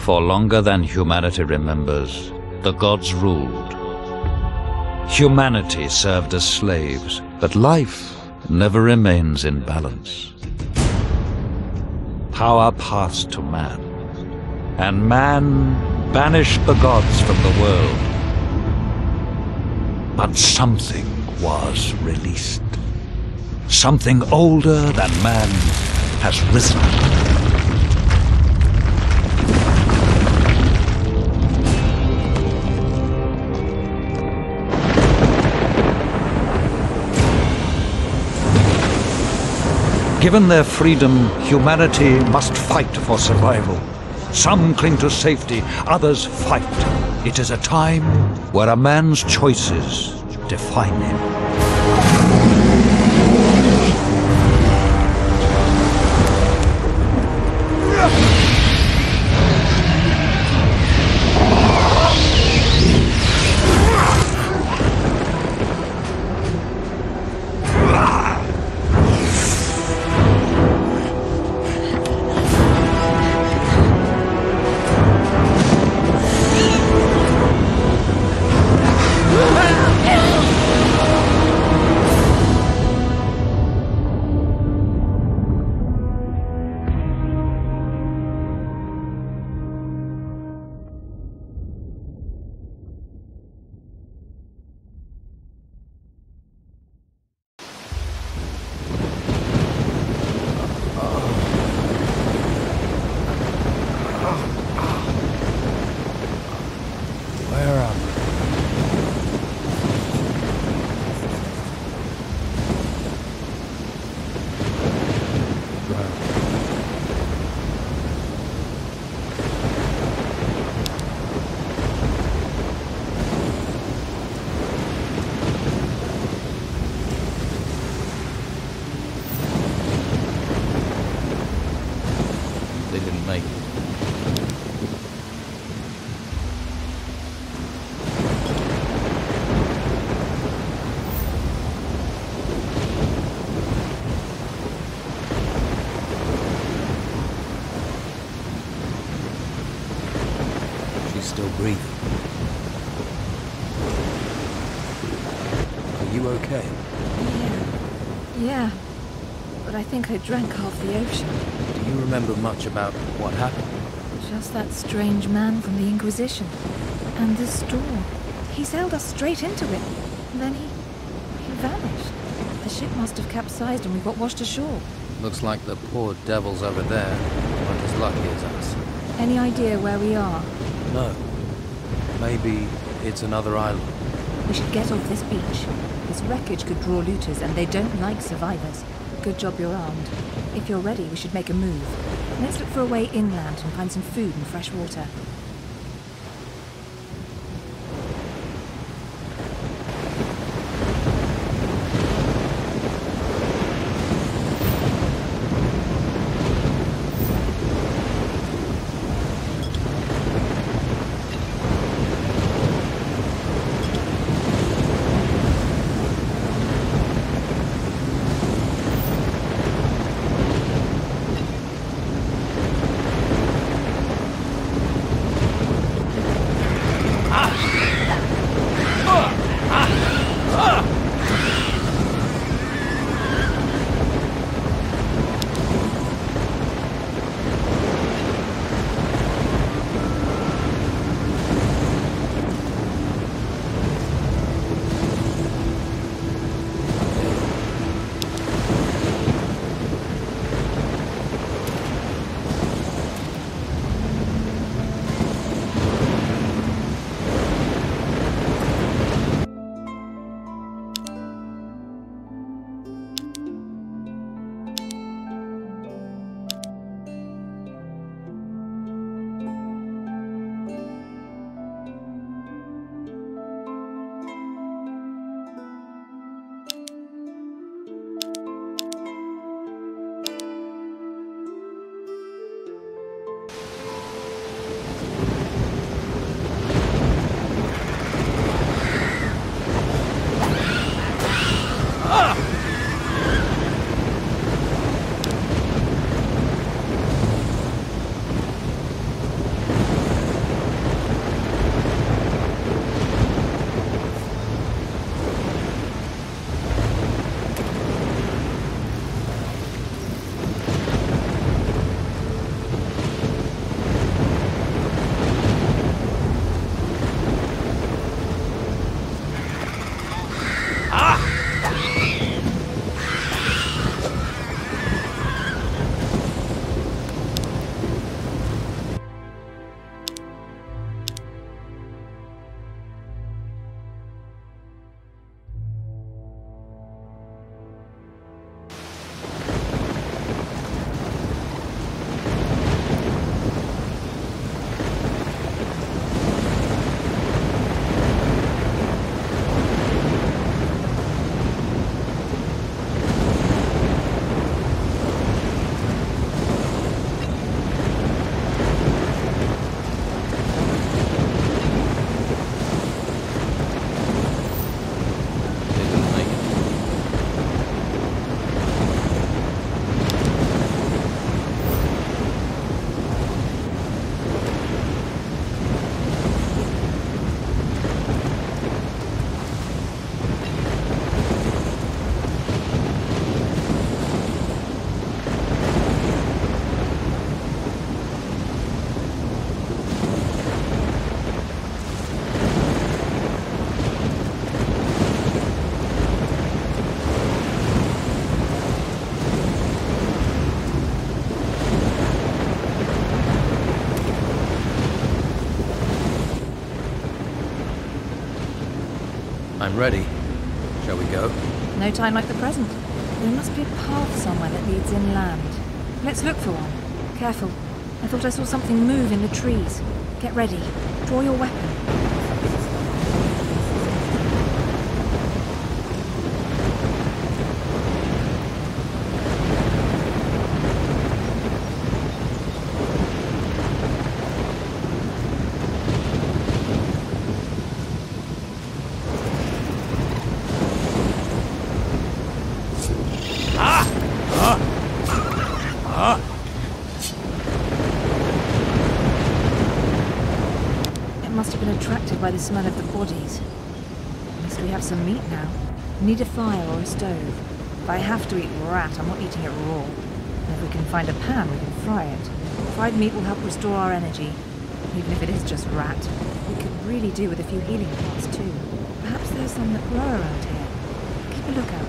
For longer than humanity remembers, the gods ruled. Humanity served as slaves, but life never remains in balance. Power passed to man, and man banished the gods from the world. But something was released. Something older than man has risen. Given their freedom, humanity must fight for survival. Some cling to safety, others fight. It is a time where a man's choices define him. Still breathing. Are you okay? Yeah. But I think I drank half the ocean. Do you remember much about what happened? Just that strange man from the Inquisition. And the storm. He sailed us straight into it. And then he vanished. The ship must have capsized and we got washed ashore. Looks like the poor devils over there weren't as lucky as us. Any idea where we are? No. Maybe it's another island. We should get off this beach. This wreckage could draw looters, and they don't like survivors. Good job you're armed. If you're ready, we should make a move. Let's look for a way inland and find some food and fresh water. I'm ready. Shall we go? No time like the present. There must be a path somewhere that leads inland. Let's look for one. Careful. I thought I saw something move in the trees. Get ready. Draw your weapon. Must have been attracted by the smell of the bodies. At least we have some meat now. Need a fire or a stove. If I have to eat rat, I'm not eating it raw. And if we can find a pan, we can fry it. Fried meat will help restore our energy. Even if it is just rat, we could really do with a few healing plants too. Perhaps there's some that grow around here. Keep a lookout.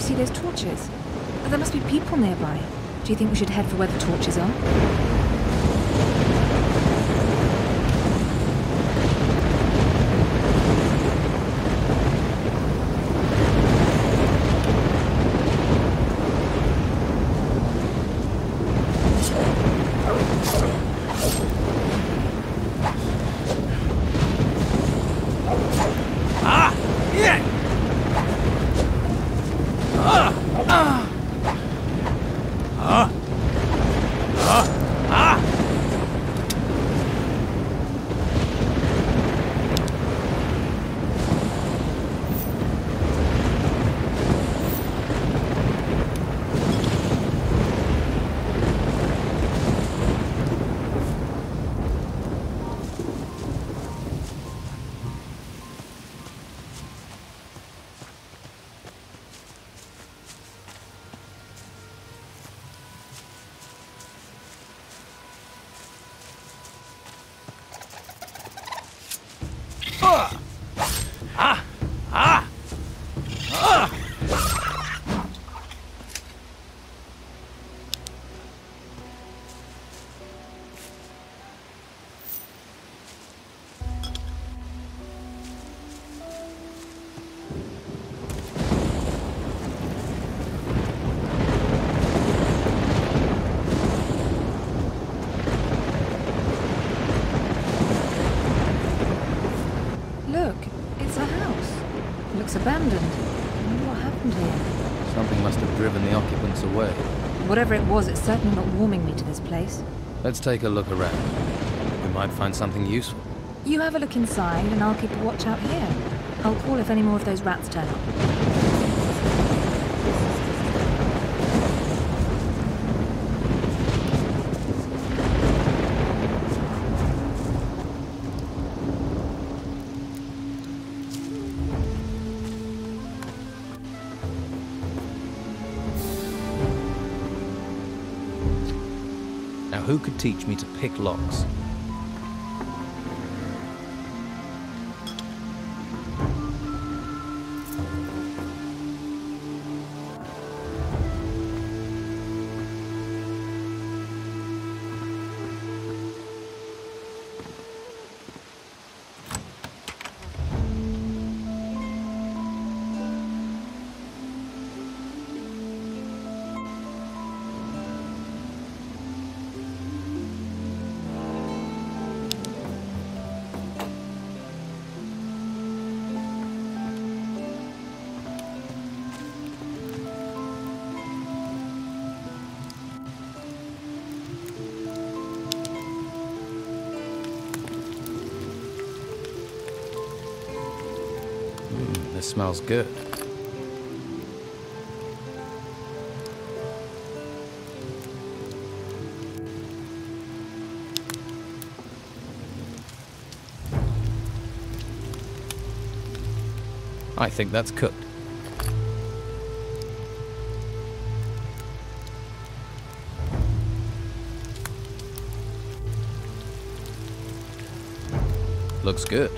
See those torches? Oh, there must be people nearby. Do you think we should head for where the torches are? It's a house. It looks abandoned. I wonder what happened here. Something must have driven the occupants away. Whatever it was, it's certainly not warming me to this place. Let's take a look around. We might find something useful. You have a look inside, and I'll keep a watch out here. I'll call if any more of those rats turn up. Now, who could teach me to pick locks? This smells good. I think that's cooked. Looks good.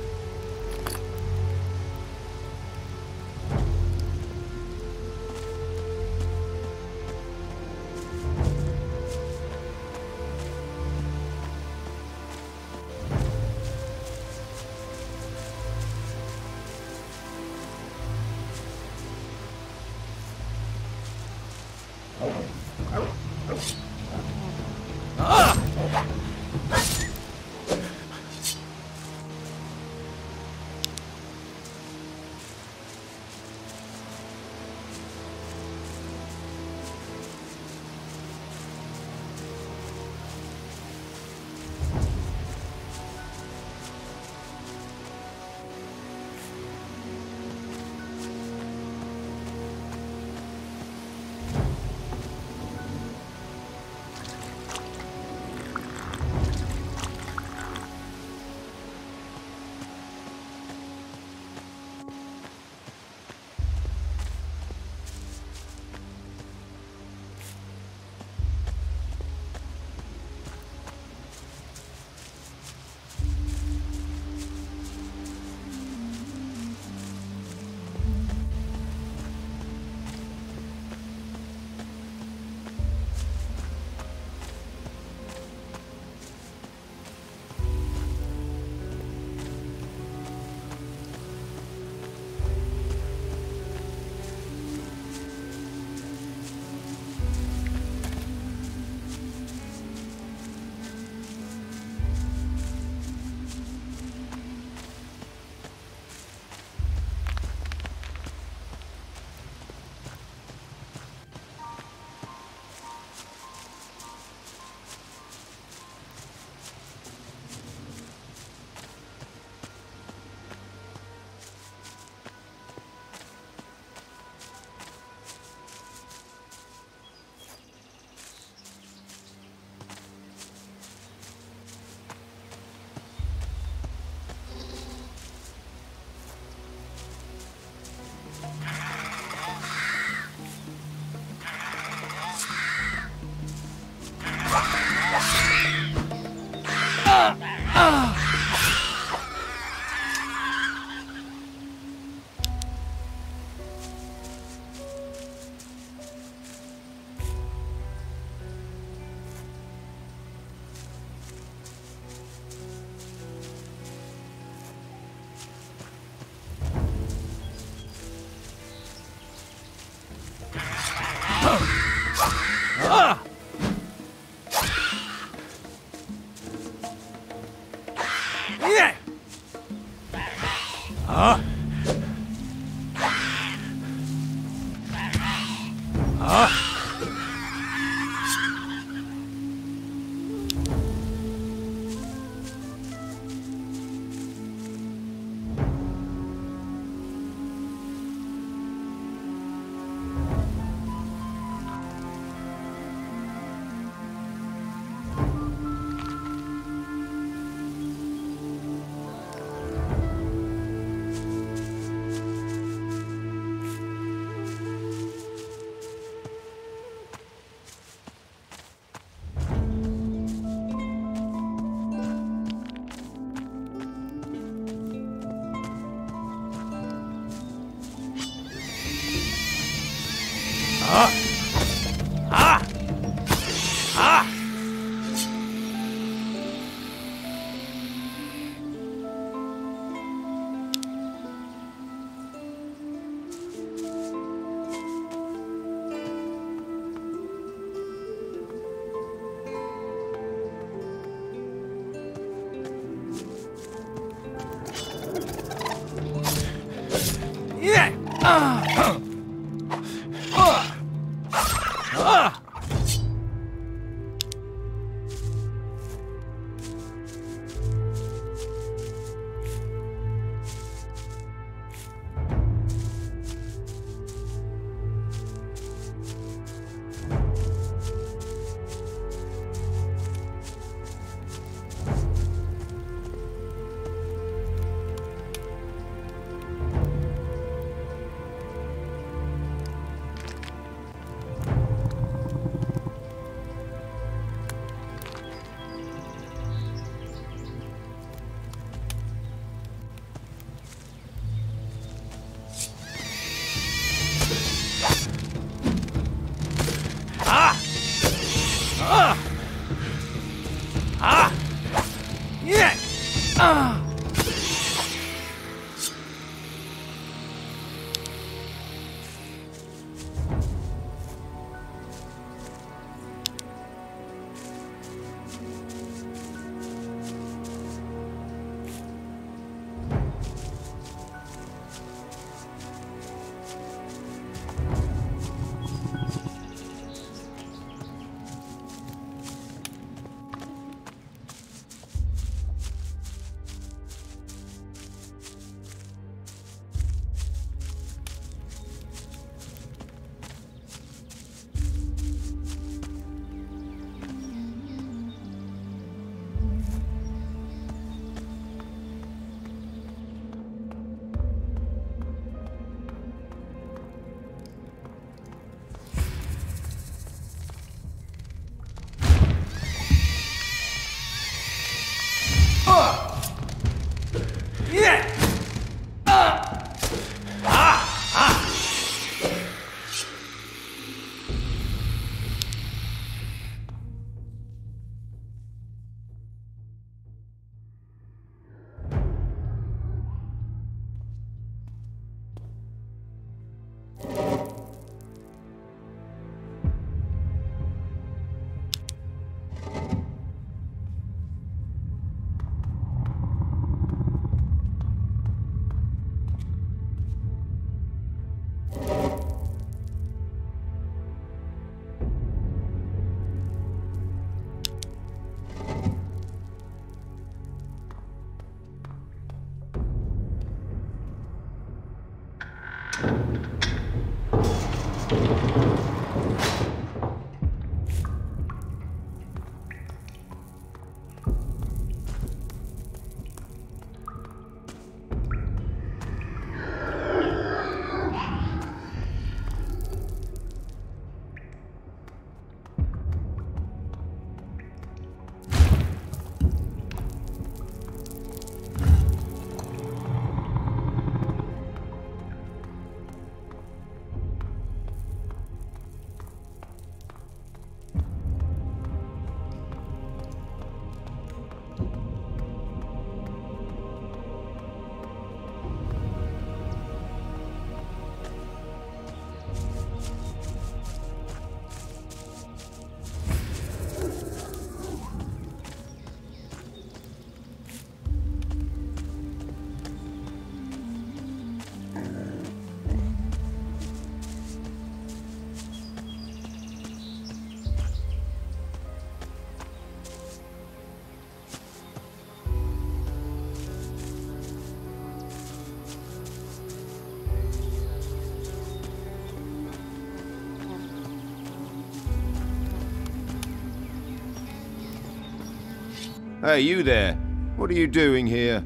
Hey, you there. What are you doing here?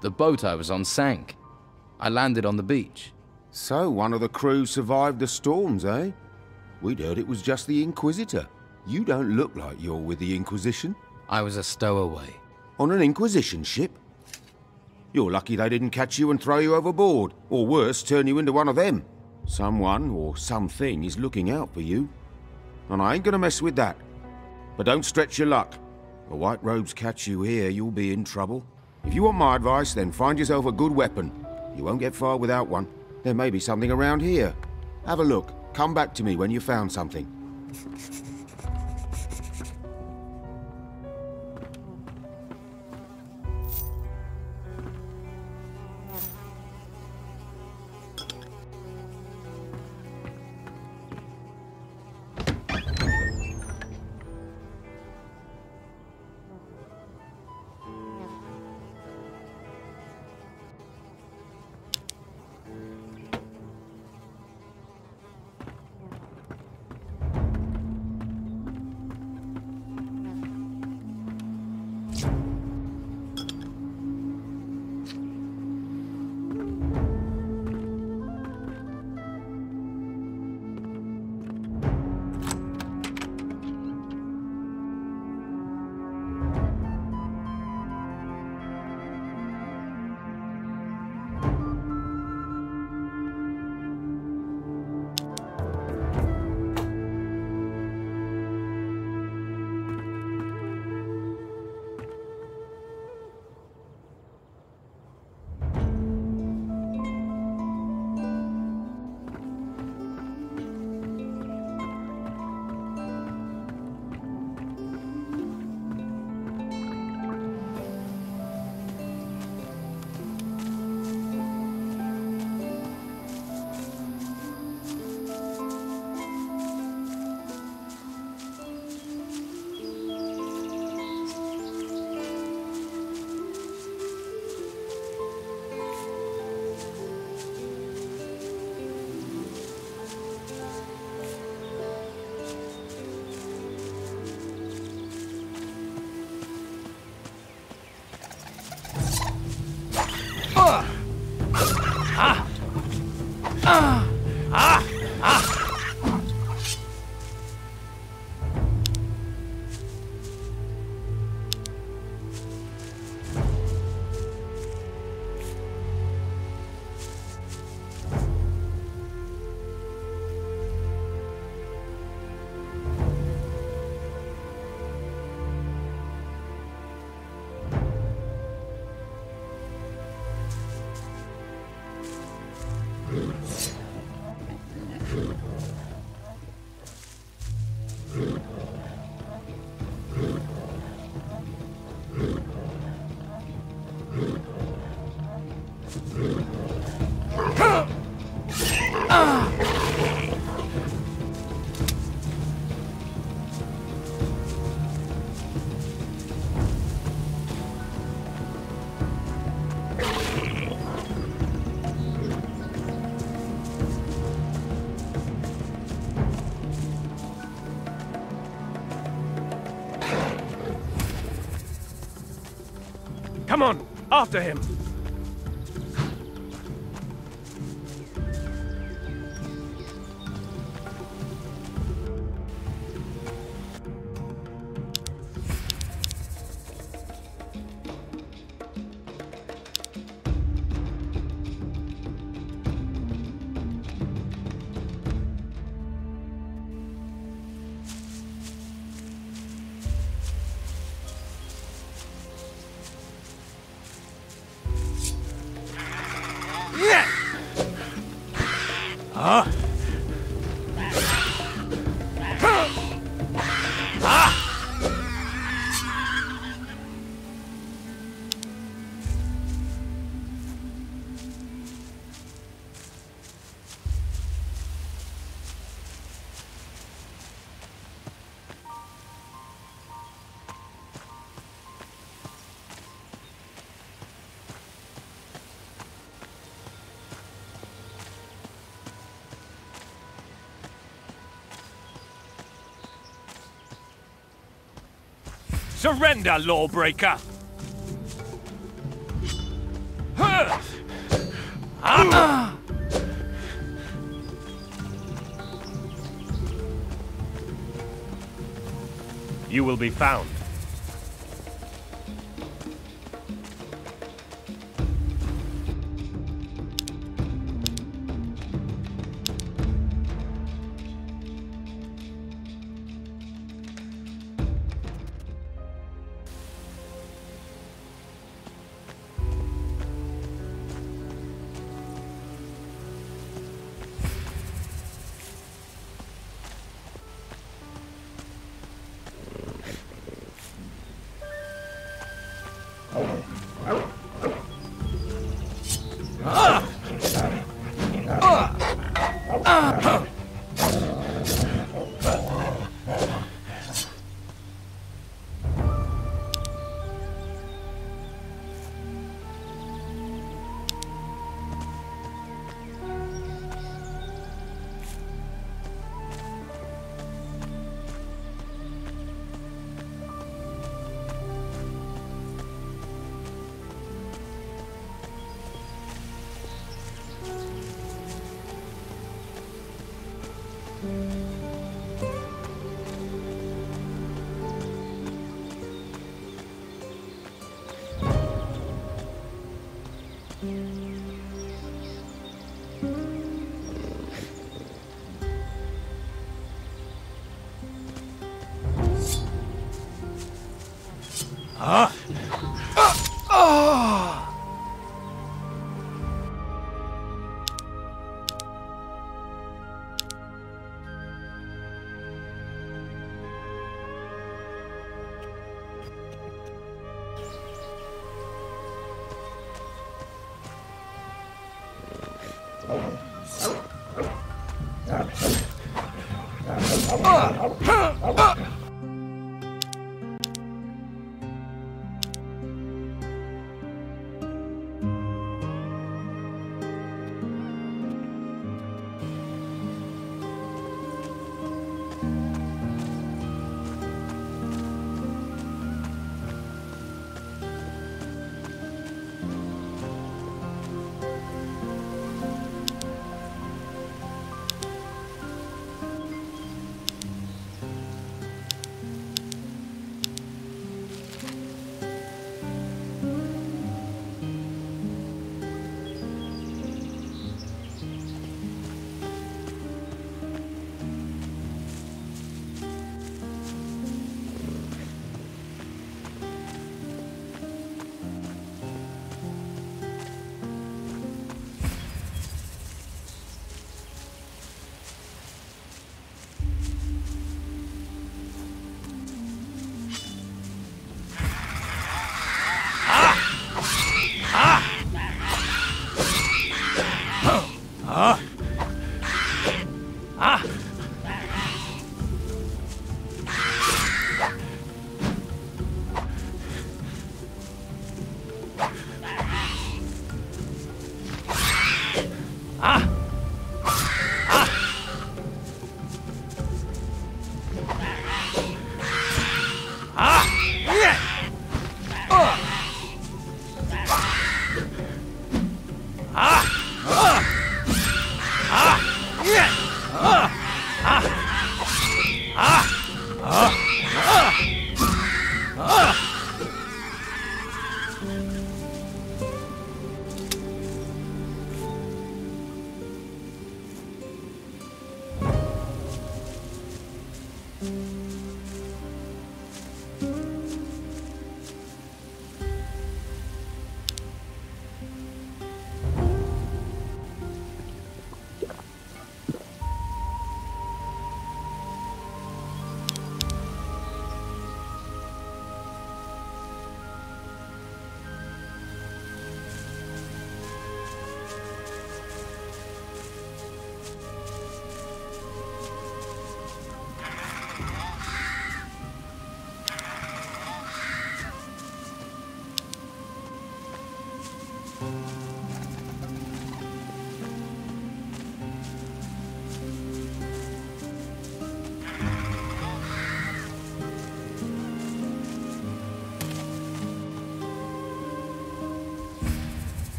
The boat I was on sank. I landed on the beach. So, one of the crew survived the storms, eh? We'd heard it was just the Inquisitor. You don't look like you're with the Inquisition. I was a stowaway. On an Inquisition ship? You're lucky they didn't catch you and throw you overboard, or worse, turn you into one of them. Someone, or something, is looking out for you. And I ain't gonna mess with that. But don't stretch your luck. The White Robes catch you here, you'll be in trouble. If you want my advice, then find yourself a good weapon. You won't get far without one. There may be something around here. Have a look. Come back to me when you've found something. Come on, after him! Surrender, lawbreaker! You will be found.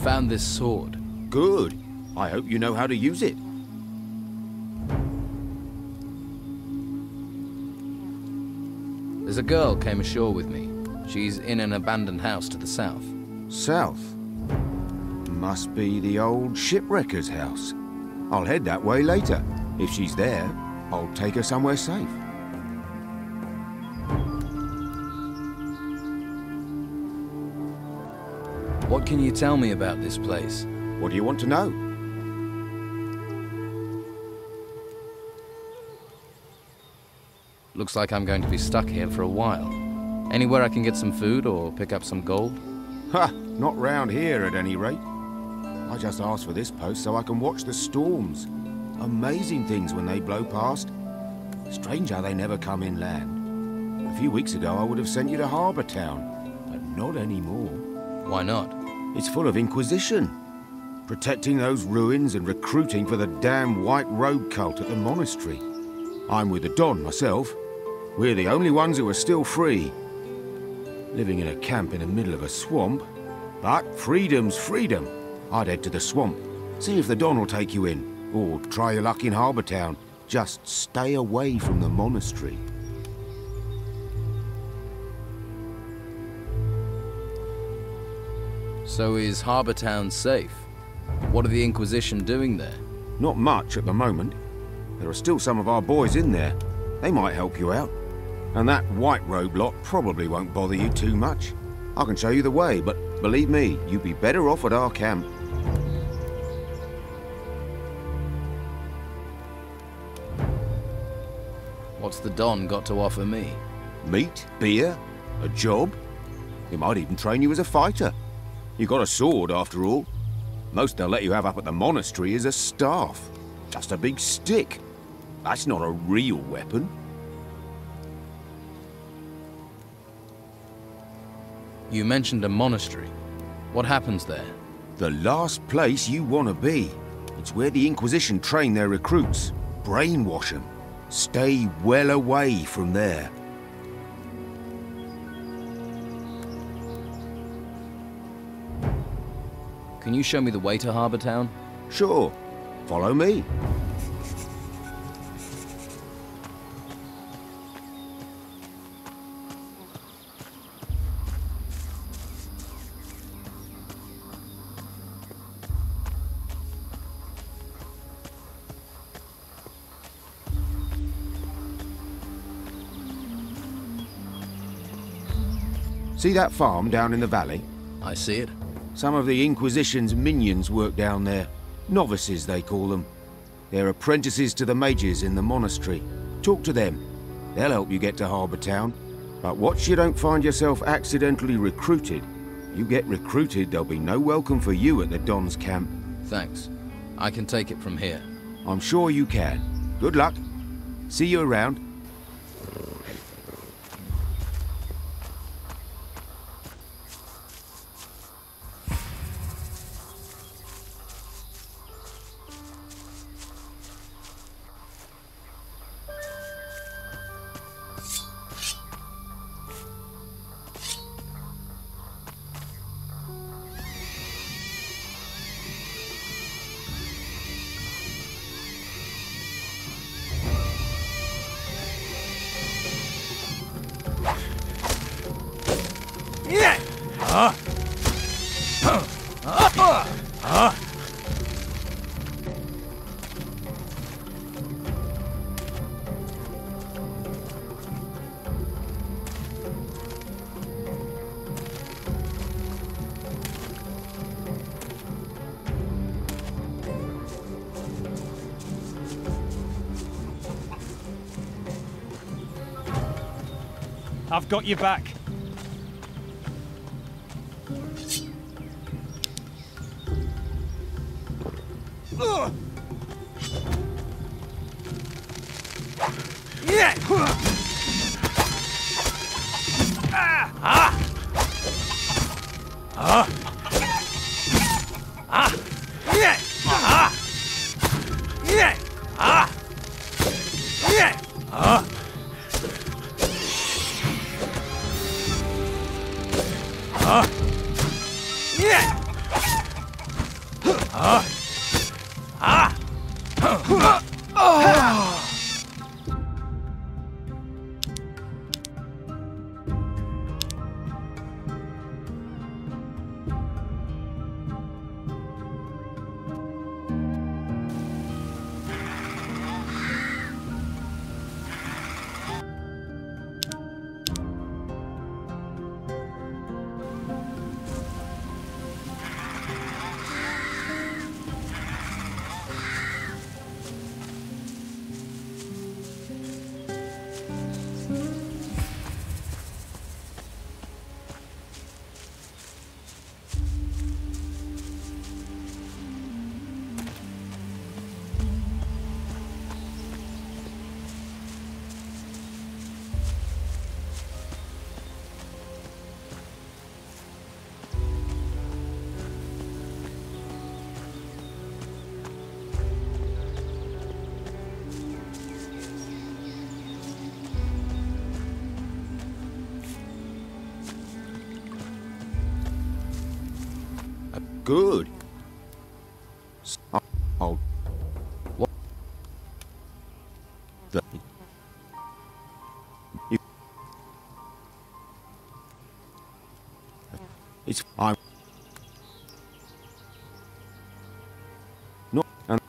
found this sword. Good. I hope you know how to use it. There's a girl came ashore with me. She's in an abandoned house to the south. South? Must be the old shipwrecker's house. I'll head that way later. If she's there, I'll take her somewhere safe. What can you tell me about this place? What do you want to know? Looks like I'm going to be stuck here for a while. Anywhere I can get some food or pick up some gold? Ha! Not round here at any rate. I just asked for this post so I can watch the storms. Amazing things when they blow past. Strange how they never come inland. A few weeks ago I would have sent you to Harbour Town, but not anymore. Why not? It's full of Inquisition. Protecting those ruins and recruiting for the damn White Robe cult at the monastery. I'm with the Don myself. We're the only ones who are still free. Living in a camp in the middle of a swamp. But freedom's freedom. I'd head to the swamp. See if the Don will take you in. Or try your luck in Harbour Town. Just stay away from the monastery. So is Harbour Town safe? What are the Inquisition doing there? Not much at the moment. There are still some of our boys in there. They might help you out. And that White Robe lot probably won't bother you too much. I can show you the way, but believe me, you'd be better off at our camp. What's the Don got to offer me? Meat, beer, a job. He might even train you as a fighter. You got a sword, after all. Most they'll let you have up at the monastery is a staff. Just a big stick. That's not a real weapon. You mentioned a monastery. What happens there? The last place you want to be. It's where the Inquisition train their recruits. Brainwash them. Stay well away from there. Can you show me the way to Harbour Town? Sure. Follow me. See that farm down in the valley? I see it. Some of the Inquisition's minions work down there. Novices, they call them. They're apprentices to the mages in the monastery. Talk to them. They'll help you get to Harbour Town. But watch you don't find yourself accidentally recruited. You get recruited, there'll be no welcome for you at the Don's camp. Thanks. I can take it from here. I'm sure you can. Good luck. See you around. I've got your back. Good. Oh. What? I'm not. And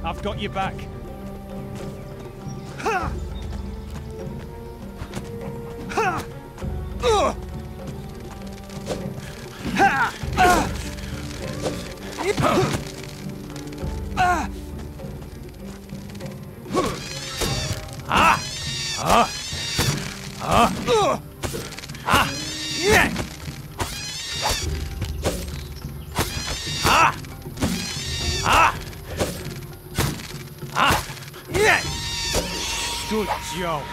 I've got your back. Good job.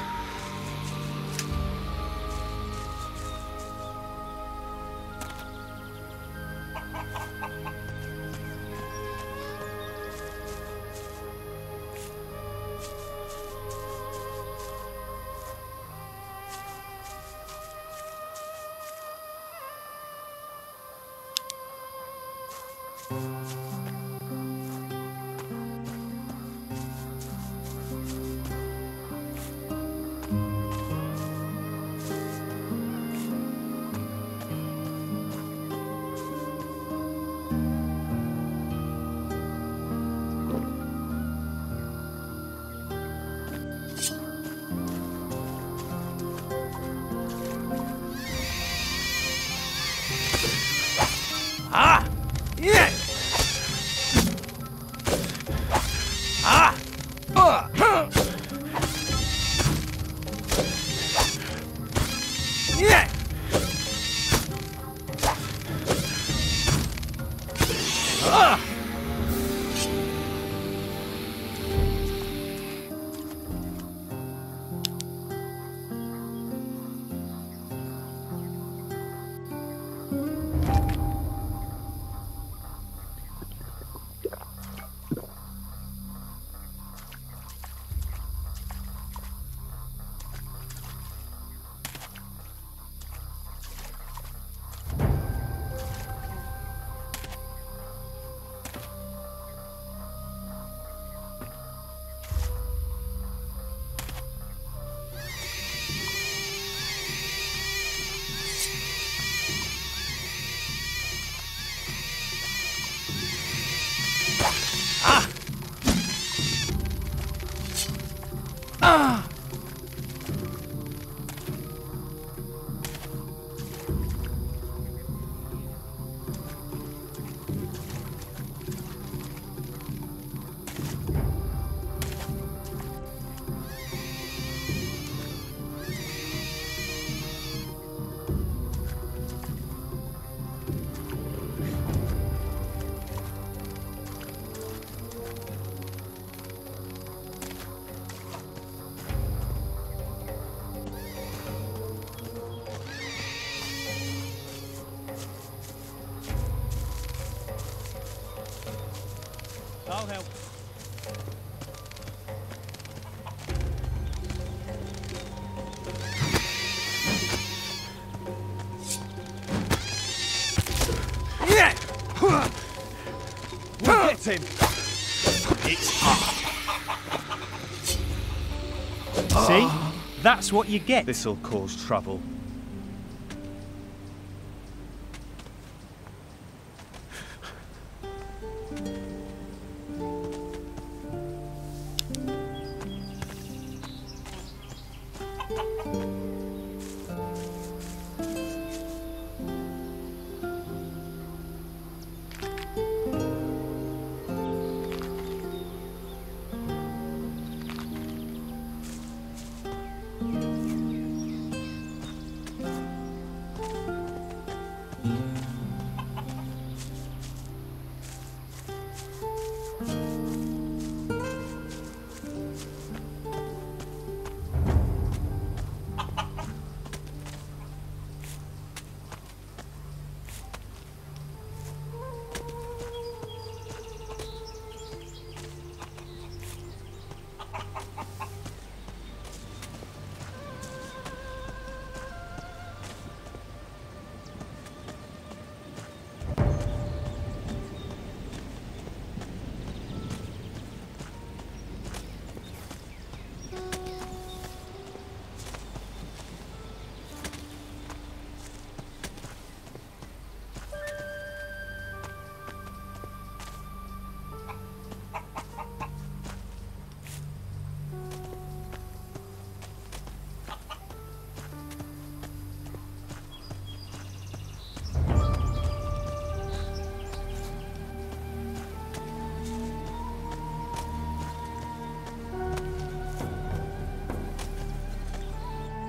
I'll help. Yeah! We'll get him. It's hot. See? That's what you get. This'll cause trouble.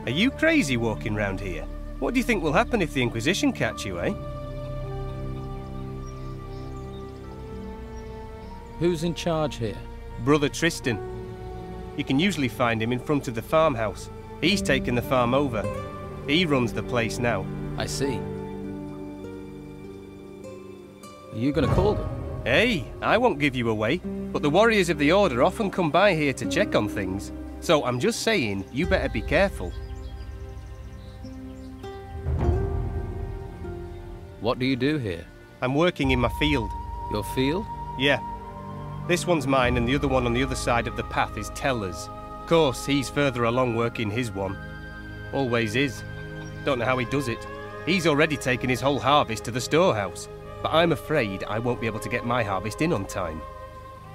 Are you crazy walking round here? What do you think will happen if the Inquisition catch you, eh? Who's in charge here? Brother Tristan. You can usually find him in front of the farmhouse. He's taken the farm over. He runs the place now. I see. Are you gonna call them? Hey, I won't give you away, but the warriors of the Order often come by here to check on things. So I'm just saying, you better be careful. What do you do here? I'm working in my field. Your field? Yeah. This one's mine and the other one on the other side of the path is Teller's. Of course, he's further along working his one. Always is. Don't know how he does it. He's already taken his whole harvest to the storehouse. But I'm afraid I won't be able to get my harvest in on time.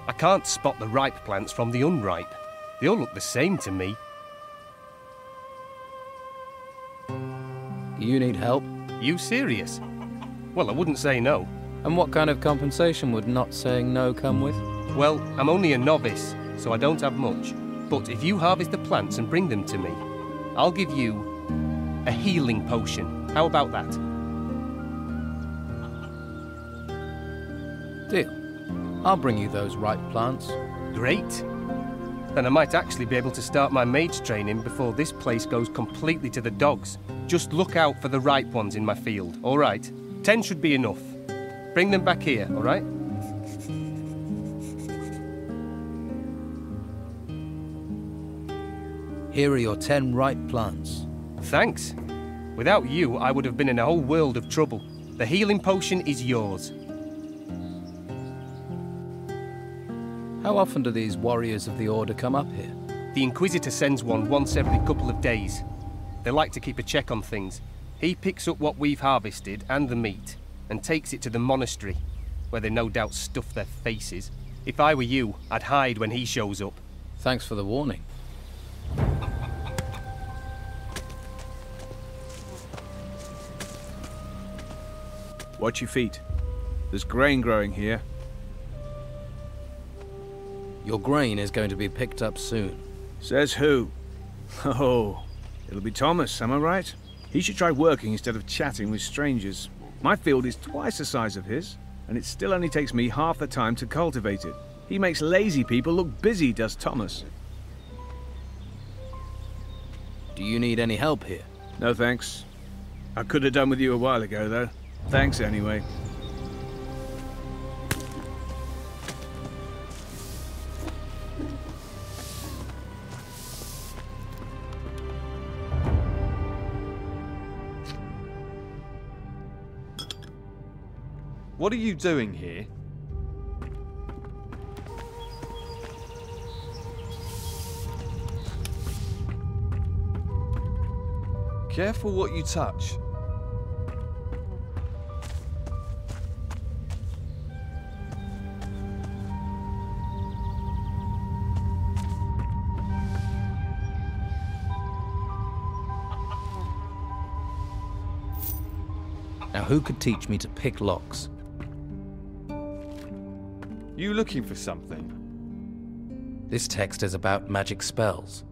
I can't spot the ripe plants from the unripe. They all look the same to me. Do you need help? You serious? Well, I wouldn't say no. And what kind of compensation would not saying no come with? Well, I'm only a novice, so I don't have much. But if you harvest the plants and bring them to me, I'll give you a healing potion. How about that? Deal. I'll bring you those ripe plants. Great. Then I might actually be able to start my mage training before this place goes completely to the dogs. Just look out for the ripe ones in my field, all right? 10 should be enough. Bring them back here, all right? Here are your 10 ripe plants. Thanks. Without you, I would have been in a whole world of trouble. The healing potion is yours. How often do these warriors of the Order come up here? The Inquisitor sends one once every couple of days. They like to keep a check on things. He picks up what we've harvested and the meat, and takes it to the monastery. where they no doubt stuff their faces. If I were you, I'd hide when he shows up. Thanks for the warning. Watch your feet. There's grain growing here. Your grain is going to be picked up soon. Says who? Oh, it'll be Thomas, am I right? He should try working instead of chatting with strangers. My field is twice the size of his, and it still only takes me half the time to cultivate it. He makes lazy people look busy, does Thomas. Do you need any help here? No thanks. I could have done with you a while ago, though. Thanks anyway. What are you doing here? Careful what you touch. Now who could teach me to pick locks? You looking for something? This text is about magic spells.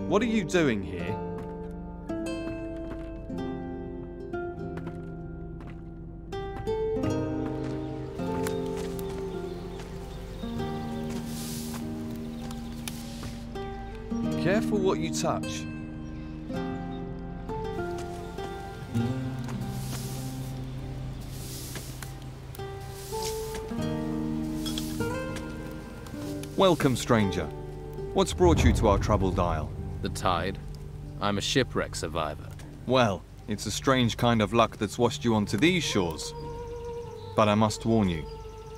What are you doing here? Careful what you touch. Welcome, stranger. What's brought you to our troubled isle? The tide. I'm a shipwreck survivor. Well, it's a strange kind of luck that's washed you onto these shores. But I must warn you,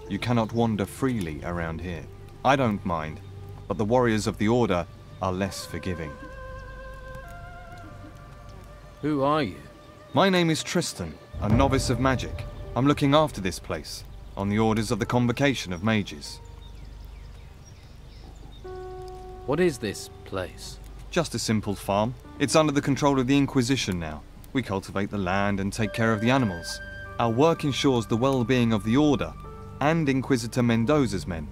you cannot wander freely around here. I don't mind, but the warriors of the Order are less forgiving. Who are you? My name is Tristan, a novice of magic. I'm looking after this place, on the orders of the Convocation of Mages. What is this place? Just a simple farm. It's under the control of the Inquisition now. We cultivate the land and take care of the animals. Our work ensures the well-being of the Order and Inquisitor Mendoza's men.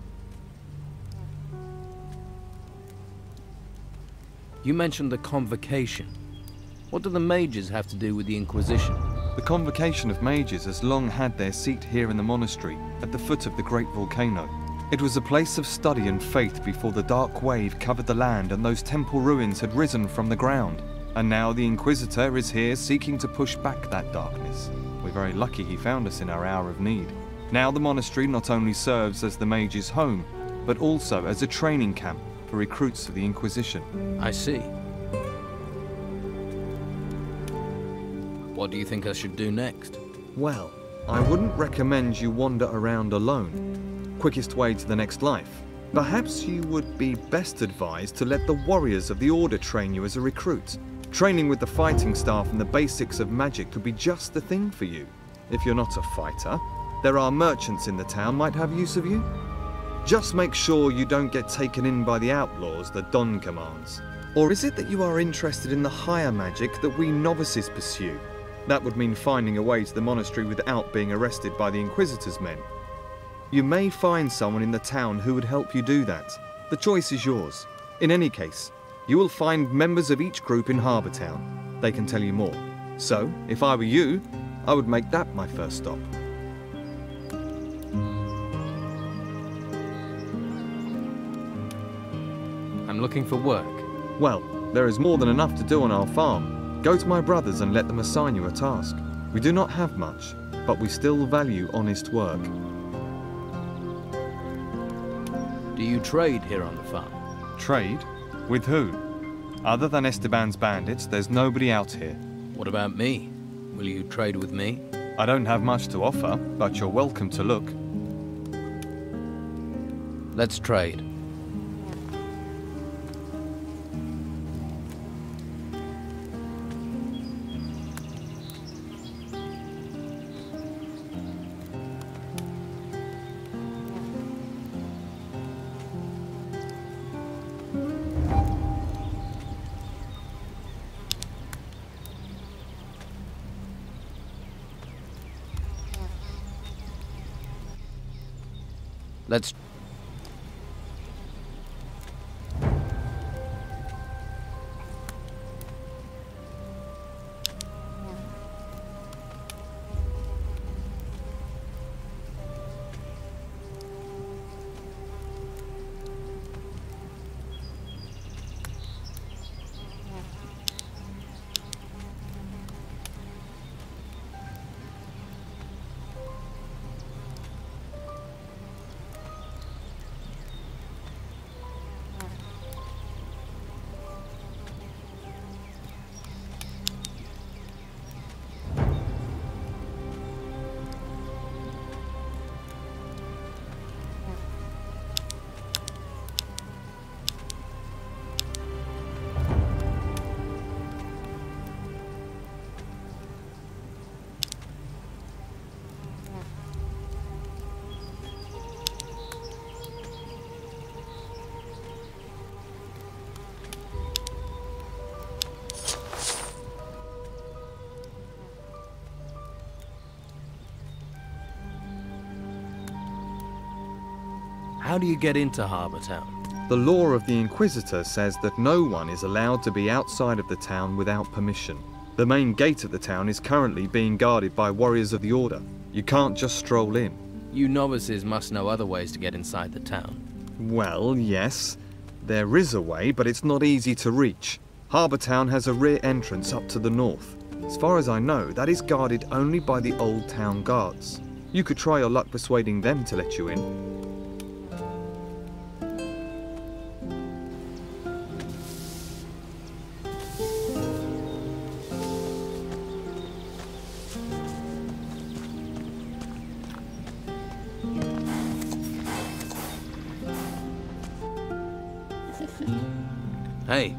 You mentioned the Convocation. What do the mages have to do with the Inquisition? The Convocation of Mages has long had their seat here in the monastery, at the foot of the great volcano. It was a place of study and faith before the dark wave covered the land and those temple ruins had risen from the ground. And now the Inquisitor is here seeking to push back that darkness. We're very lucky he found us in our hour of need. Now the monastery not only serves as the mages' home, but also as a training camp for recruits of the Inquisition. I see. What do you think I should do next? Well, I wouldn't recommend you wander around alone. Quickest way to the next life. Perhaps you would be best advised to let the warriors of the Order train you as a recruit. Training with the fighting staff and the basics of magic could be just the thing for you. If you're not a fighter, there are merchants in the town might have use of you. Just make sure you don't get taken in by the outlaws that Don commands. Or is it that you are interested in the higher magic that we novices pursue? That would mean finding a way to the monastery without being arrested by the Inquisitor's men. You may find someone in the town who would help you do that. The choice is yours. In any case, you will find members of each group in Harbour Town. They can tell you more. So, if I were you, I would make that my first stop. I'm looking for work. Well, there is more than enough to do on our farm. Go to my brothers and let them assign you a task. We do not have much, but we still value honest work. Do you trade here on the farm? Trade? With who? Other than Esteban's bandits, there's nobody out here. What about me? Will you trade with me? I don't have much to offer, but you're welcome to look. Let's trade. Let's... How do you get into Harbour Town? The law of the Inquisitor says that no one is allowed to be outside of the town without permission. The main gate of the town is currently being guarded by warriors of the Order. You can't just stroll in. You novices must know other ways to get inside the town. Well, yes. There is a way, but it's not easy to reach. Harbour Town has a rear entrance up to the north. As far as I know, that is guarded only by the Old Town Guards. You could try your luck persuading them to let you in. Hey,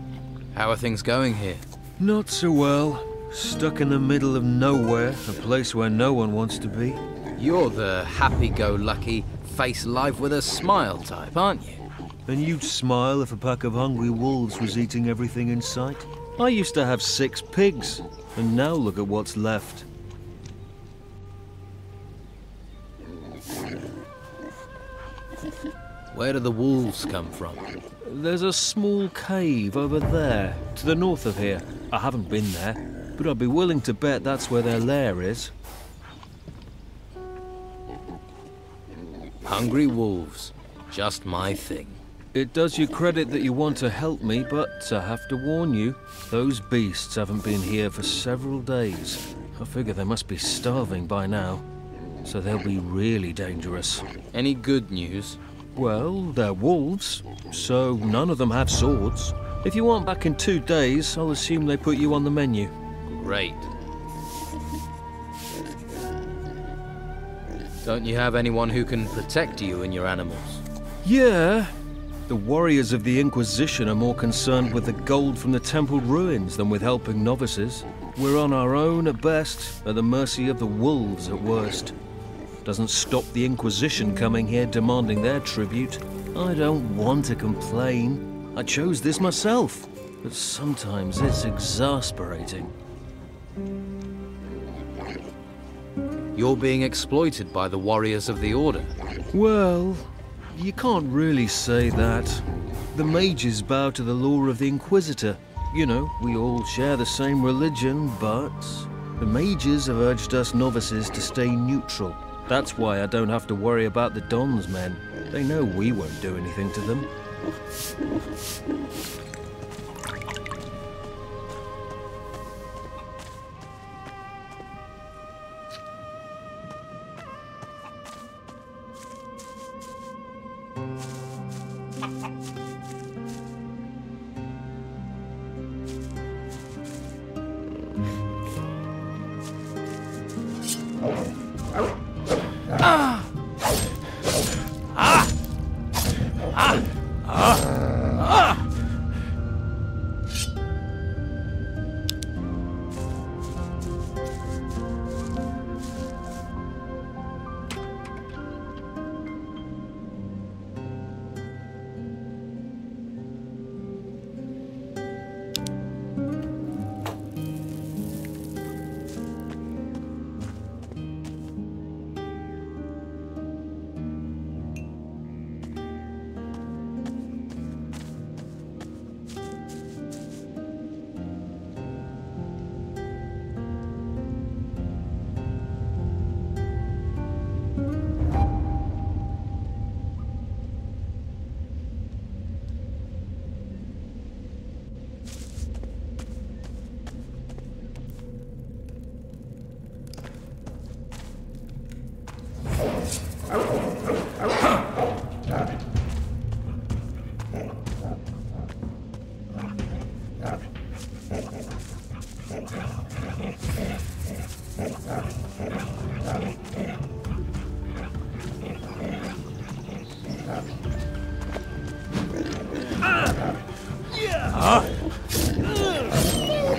how are things going here? Not so well. Stuck in the middle of nowhere, a place where no one wants to be. You're the happy-go-lucky, face life with a smile type, aren't you? And you'd smile if a pack of hungry wolves was eating everything in sight? I used to have 6 pigs, and now look at what's left. Where do the wolves come from? There's a small cave over there, to the north of here. I haven't been there, but I'd be willing to bet that's where their lair is. Hungry wolves. Just my thing. It does you credit that you want to help me, but I have to warn you, those beasts haven't been here for several days. I figure they must be starving by now, so they'll be really dangerous. Any good news? Well, they're wolves, so none of them have swords. If you aren't back in 2 days, I'll assume they put you on the menu. Great. Don't you have anyone who can protect you and your animals? Yeah. The warriors of the Inquisition are more concerned with the gold from the temple ruins than with helping novices. We're on our own at best, at the mercy of the wolves at worst. Doesn't stop the Inquisition coming here demanding their tribute. I don't want to complain. I chose this myself. But sometimes it's exasperating. You're being exploited by the warriors of the Order. Well, you can't really say that. The mages bow to the law of the Inquisitor. You know, we all share the same religion, but the mages have urged us novices to stay neutral. That's why I don't have to worry about the Don's men. They know we won't do anything to them.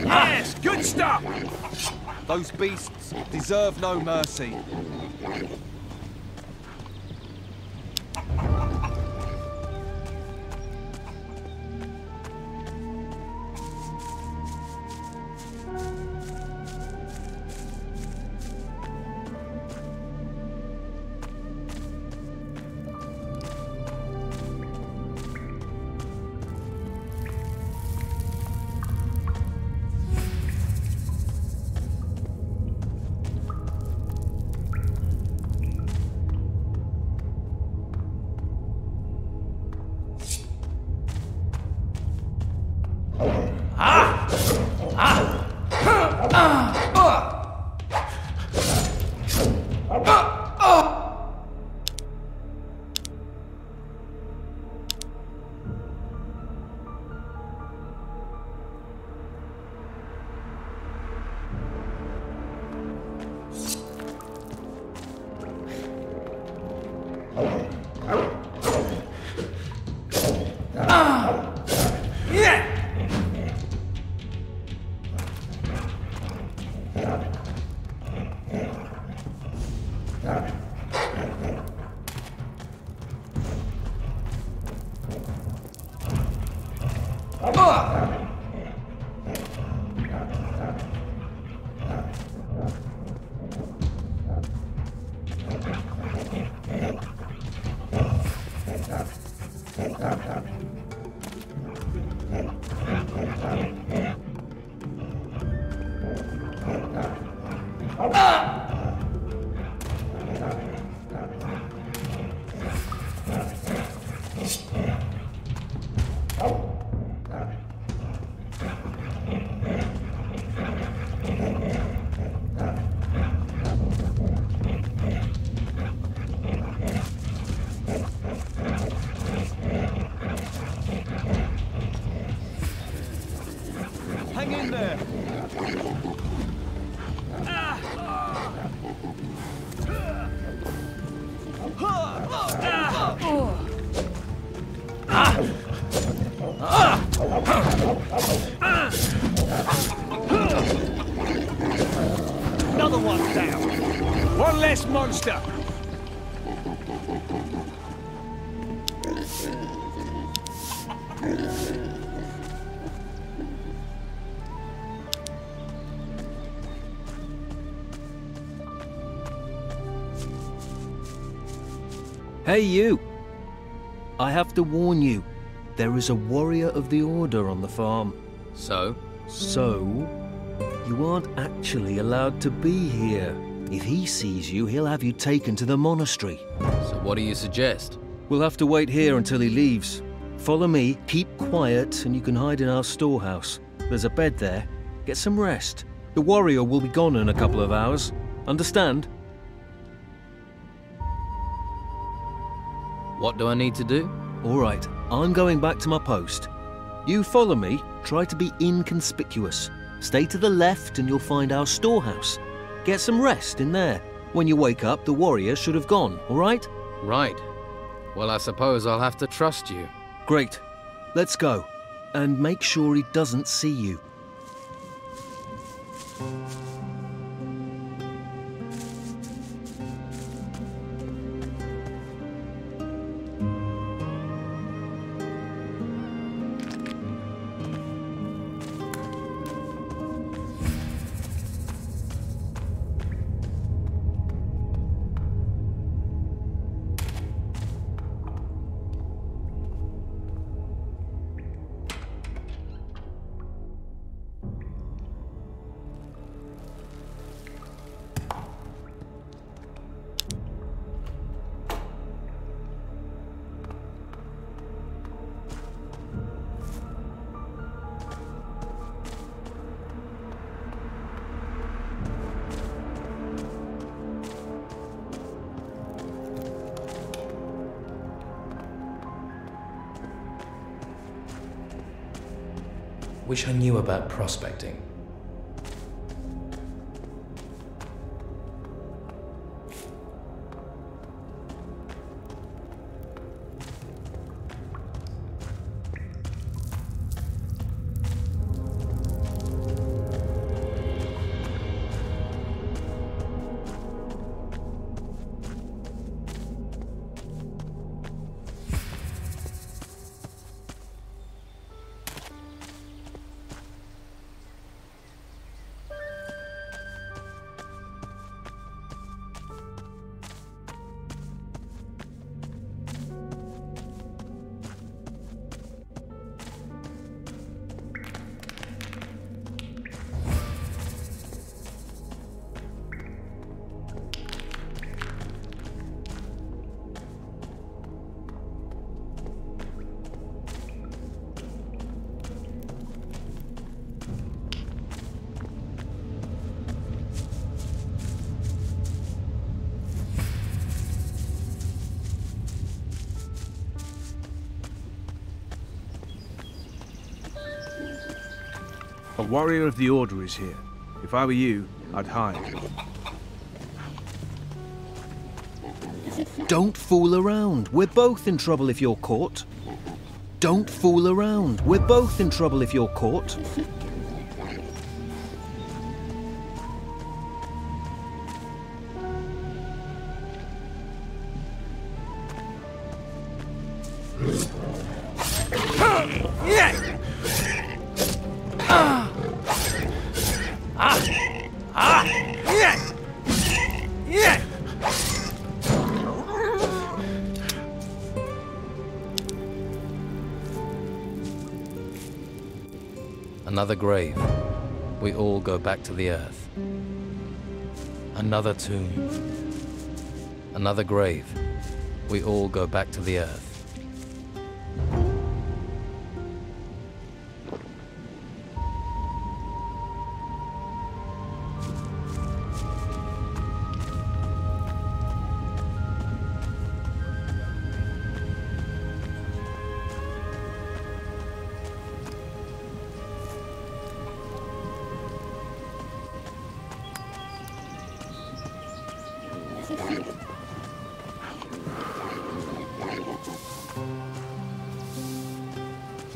Yes, good stuff! Those beasts deserve no mercy. Hang in there! Another one down. One less monster. Hey, you! I have to warn you, there is a warrior of the Order on the farm. So? So, you aren't actually allowed to be here. If he sees you, he'll have you taken to the monastery. So what do you suggest? We'll have to wait here until he leaves. Follow me, keep quiet, and you can hide in our storehouse. There's a bed there. Get some rest. The warrior will be gone in a couple of hours. Understand? What do I need to do? All right, I'm going back to my post. You follow me, try to be inconspicuous. Stay to the left and you'll find our storehouse. Get some rest in there. When you wake up, the warrior should have gone, all right? Right. Well, I suppose I'll have to trust you. Great. Let's go. And make sure he doesn't see you. Wish I knew about prospecting. A warrior of the Order is here. If I were you, I'd hide. Don't fool around. We're both in trouble if you're caught. Don't fool around. We're both in trouble if you're caught. Another grave. We all go back to the earth. Another tomb. Another grave. We all go back to the earth.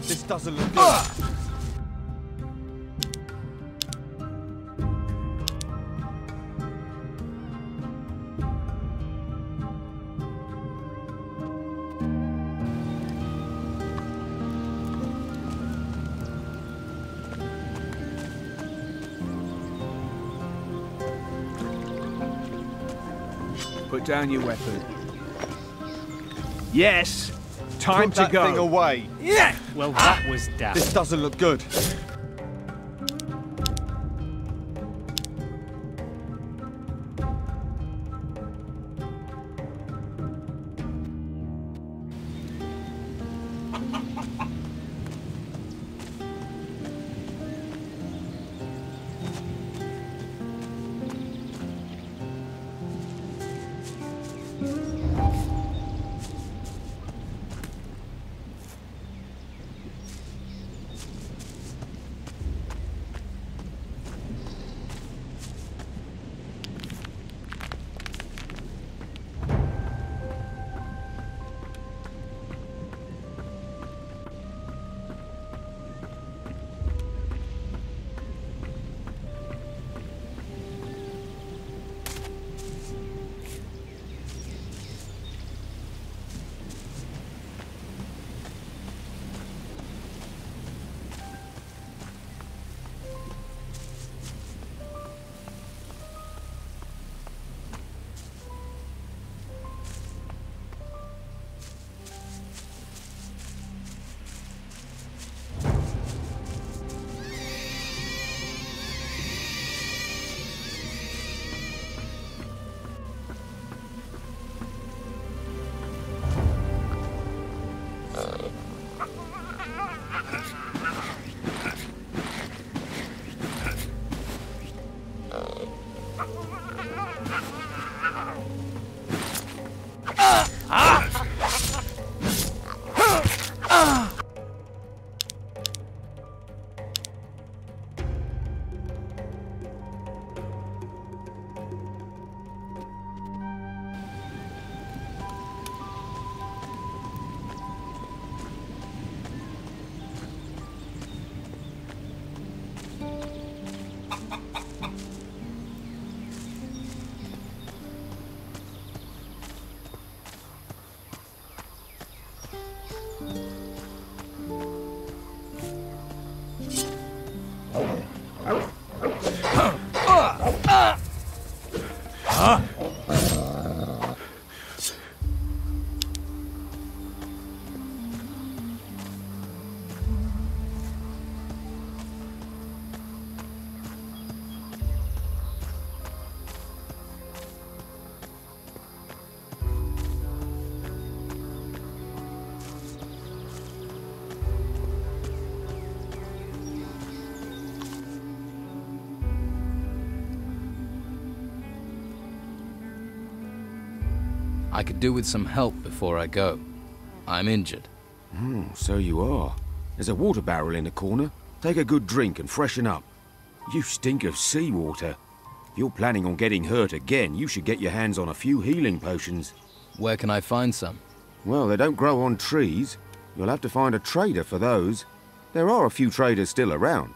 This doesn't look good. Put down your weapon. Yes! Time Put to that go. thing away. Yeah! Well, that was daft. This doesn't look good. I could do with some help before I go. I'm injured. So you are. There's a water barrel in the corner. Take a good drink and freshen up. You stink of seawater. If you're planning on getting hurt again, you should get your hands on a few healing potions. Where can I find some? Well, they don't grow on trees. You'll have to find a trader for those. There are a few traders still around.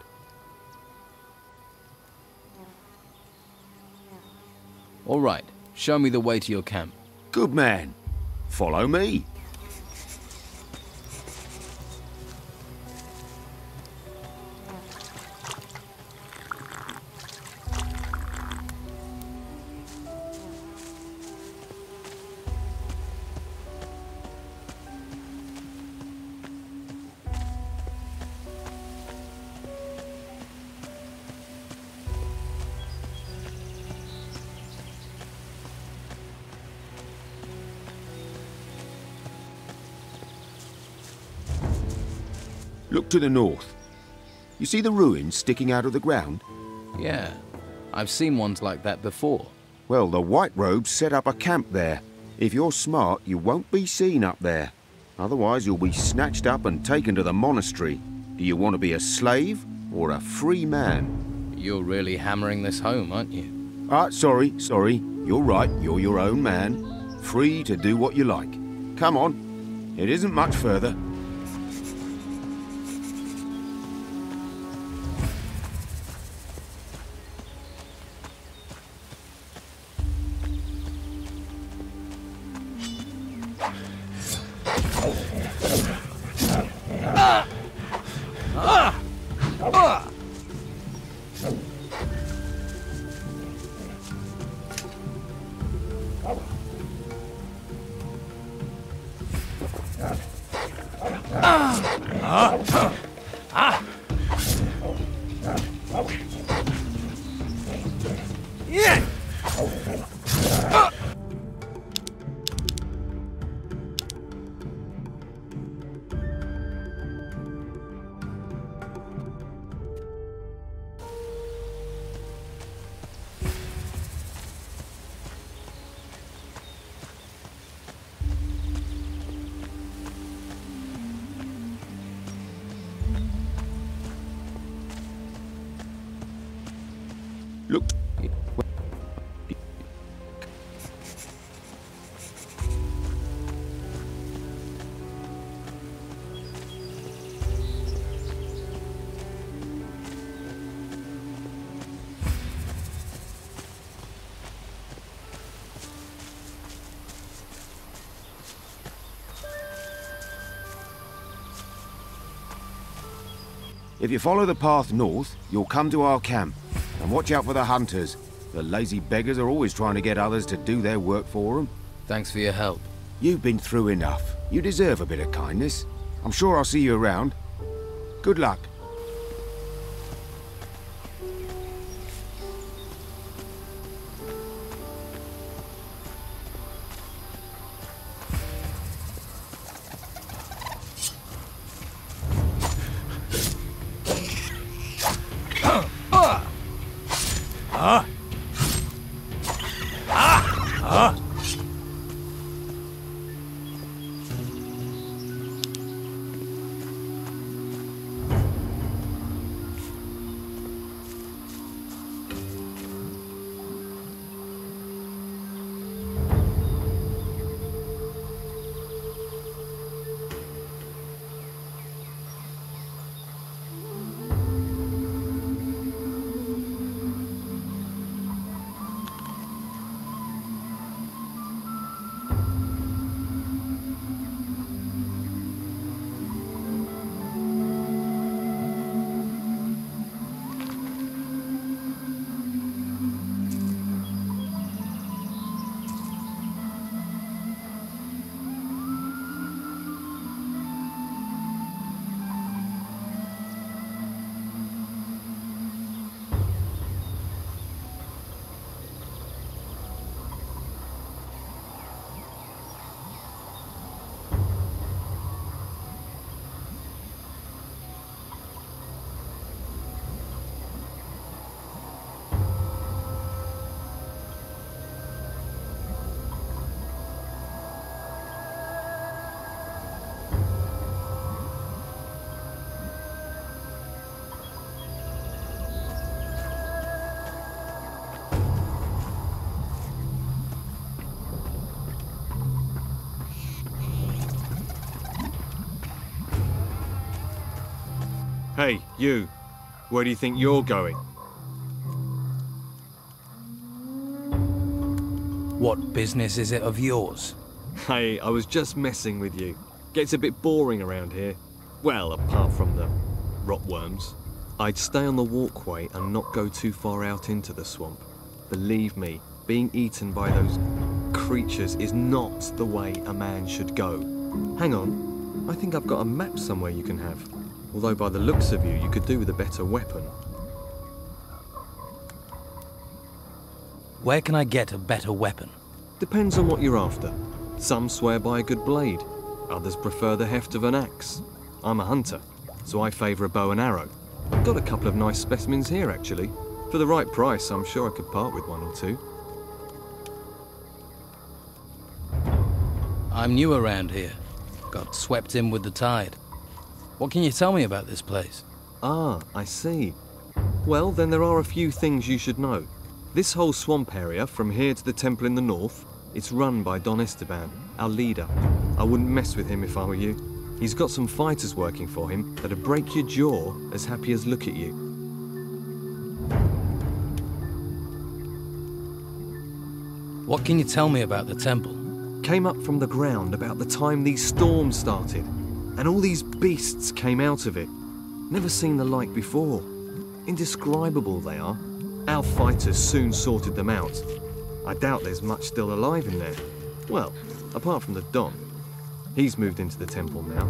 All right, show me the way to your camp. Good man. Follow me. Look to the north. You see the ruins sticking out of the ground? Yeah, I've seen ones like that before. Well, the White Robes set up a camp there. If you're smart, you won't be seen up there. Otherwise, you'll be snatched up and taken to the monastery. Do you want to be a slave or a free man? You're really hammering this home, aren't you? Sorry. You're right, you're your own man. Free to do what you like. Come on, it isn't much further. Look. If you follow the path north, you'll come to our camp. And watch out for the hunters. The lazy beggars are always trying to get others to do their work for them. Thanks for your help. You've been through enough. You deserve a bit of kindness. I'm sure I'll see you around. Good luck. Hey, you. Where do you think you're going? What business is it of yours? Hey, I was just messing with you. Gets a bit boring around here. Well, apart from the rotworms. I'd stay on the walkway and not go too far out into the swamp. Believe me, being eaten by those creatures is not the way a man should go. Hang on, I think I've got a map somewhere you can have. Although by the looks of you, you could do with a better weapon. Where can I get a better weapon? Depends on what you're after. Some swear by a good blade. Others prefer the heft of an axe. I'm a hunter, so I favour a bow and arrow. I've got a couple of nice specimens here, actually. For the right price, I'm sure I could part with one or two. I'm new around here. Got swept in with the tide. What can you tell me about this place? Ah, I see. Well, then there are a few things you should know. This whole swamp area, from here to the temple in the north, it's run by Don Esteban, our leader. I wouldn't mess with him if I were you. He's got some fighters working for him that'd break your jaw as happy as look at you. What can you tell me about the temple? Came up from the ground about the time these storms started, and all these beasts came out of it. Never seen the like before. Indescribable they are. Our fighters soon sorted them out. I doubt there's much still alive in there. Well, apart from the Don. He's moved into the temple now.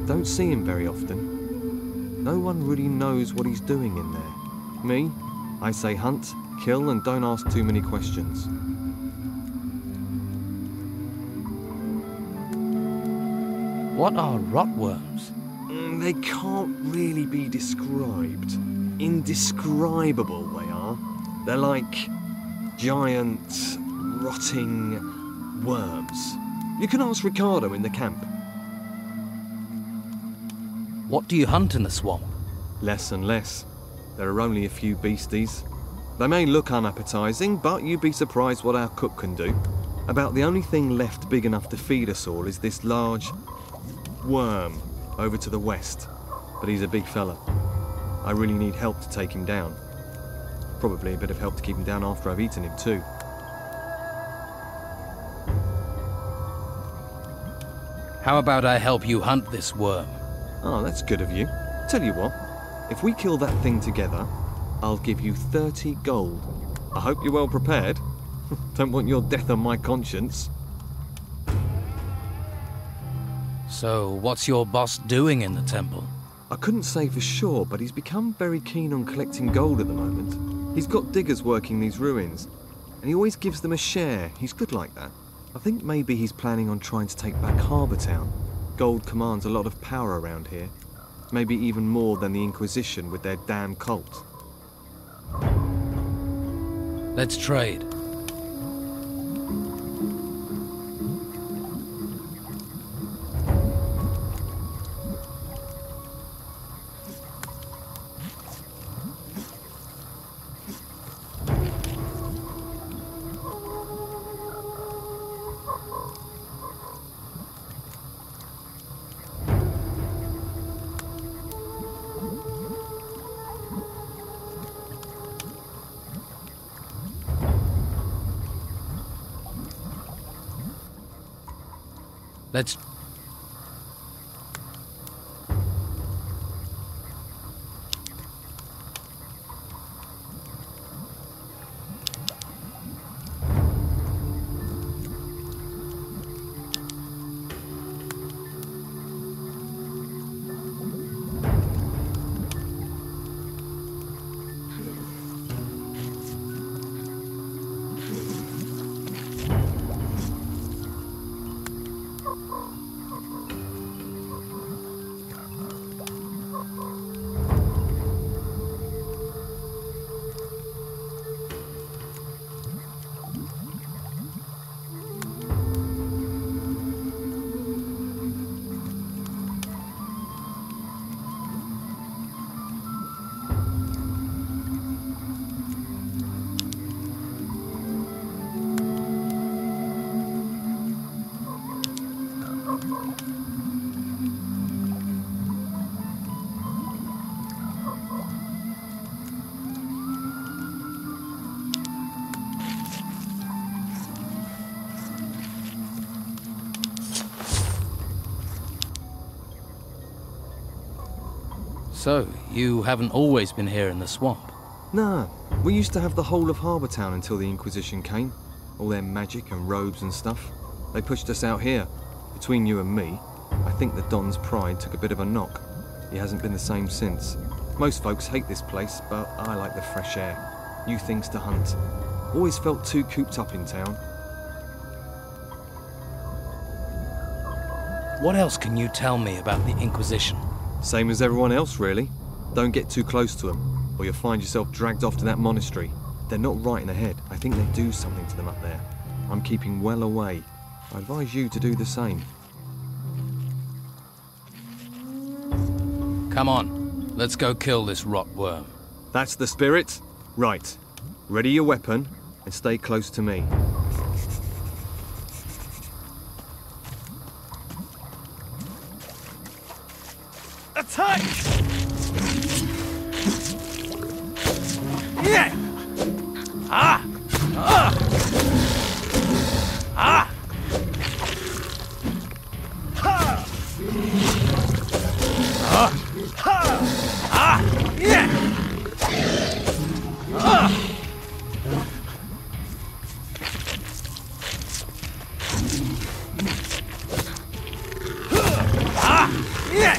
Don't see him very often. No one really knows what he's doing in there. Me, I say hunt, kill, and don't ask too many questions. What are rotworms? They can't really be described. Indescribable they are. They're like giant, rotting worms. You can ask Ricardo in the camp. What do you hunt in the swamp? Less and less. There are only a few beasties. They may look unappetizing, but you'd be surprised what our cook can do. About the only thing left big enough to feed us all is this large worm over to the west. But he's a big fella. I really need help to take him down. Probably a bit of help to keep him down after I've eaten him too. How about I help you hunt this worm? Oh, that's good of you. Tell you what, if we kill that thing together, I'll give you 30 gold. I hope you're well prepared. Don't want your death on my conscience. So, what's your boss doing in the temple? I couldn't say for sure, but he's become very keen on collecting gold at the moment. He's got diggers working these ruins, and he always gives them a share. He's good like that. I think maybe he's planning on trying to take back Harbour Town. Gold commands a lot of power around here. Maybe even more than the Inquisition with their damn cult. Let's trade. Let's... So, you haven't always been here in the swamp? Nah, we used to have the whole of Harbour Town until the Inquisition came. All their magic and robes and stuff. They pushed us out here. Between you and me, I think the Don's pride took a bit of a knock. He hasn't been the same since. Most folks hate this place, but I like the fresh air. New things to hunt. Always felt too cooped up in town. What else can you tell me about the Inquisition? Same as everyone else, really. Don't get too close to them, or you'll find yourself dragged off to that monastery. They're not right in the head. I think they do something to them up there. I'm keeping well away. I advise you to do the same. Come on, let's go kill this rot worm. That's the spirit? Right. Ready your weapon, and stay close to me. Attack! Yeah! Ah! Ah! Ah! Ha! Ah! Ha! Ah! Yeah! Ah! Ah! Yeah!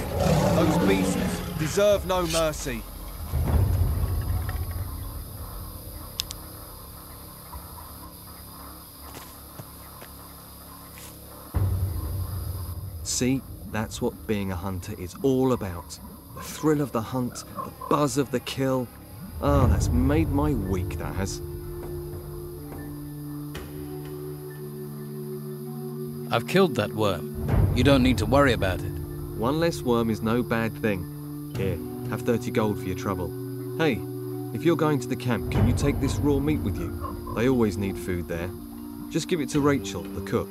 Those beasts deserve no mercy. See, that's what being a hunter is all about. The thrill of the hunt, the buzz of the kill. Ah, that's made my week, that has. I've killed that worm. You don't need to worry about it. One less worm is no bad thing. Here, have 30 gold for your trouble. Hey, if you're going to the camp, can you take this raw meat with you? They always need food there. Just give it to Rachel, the cook.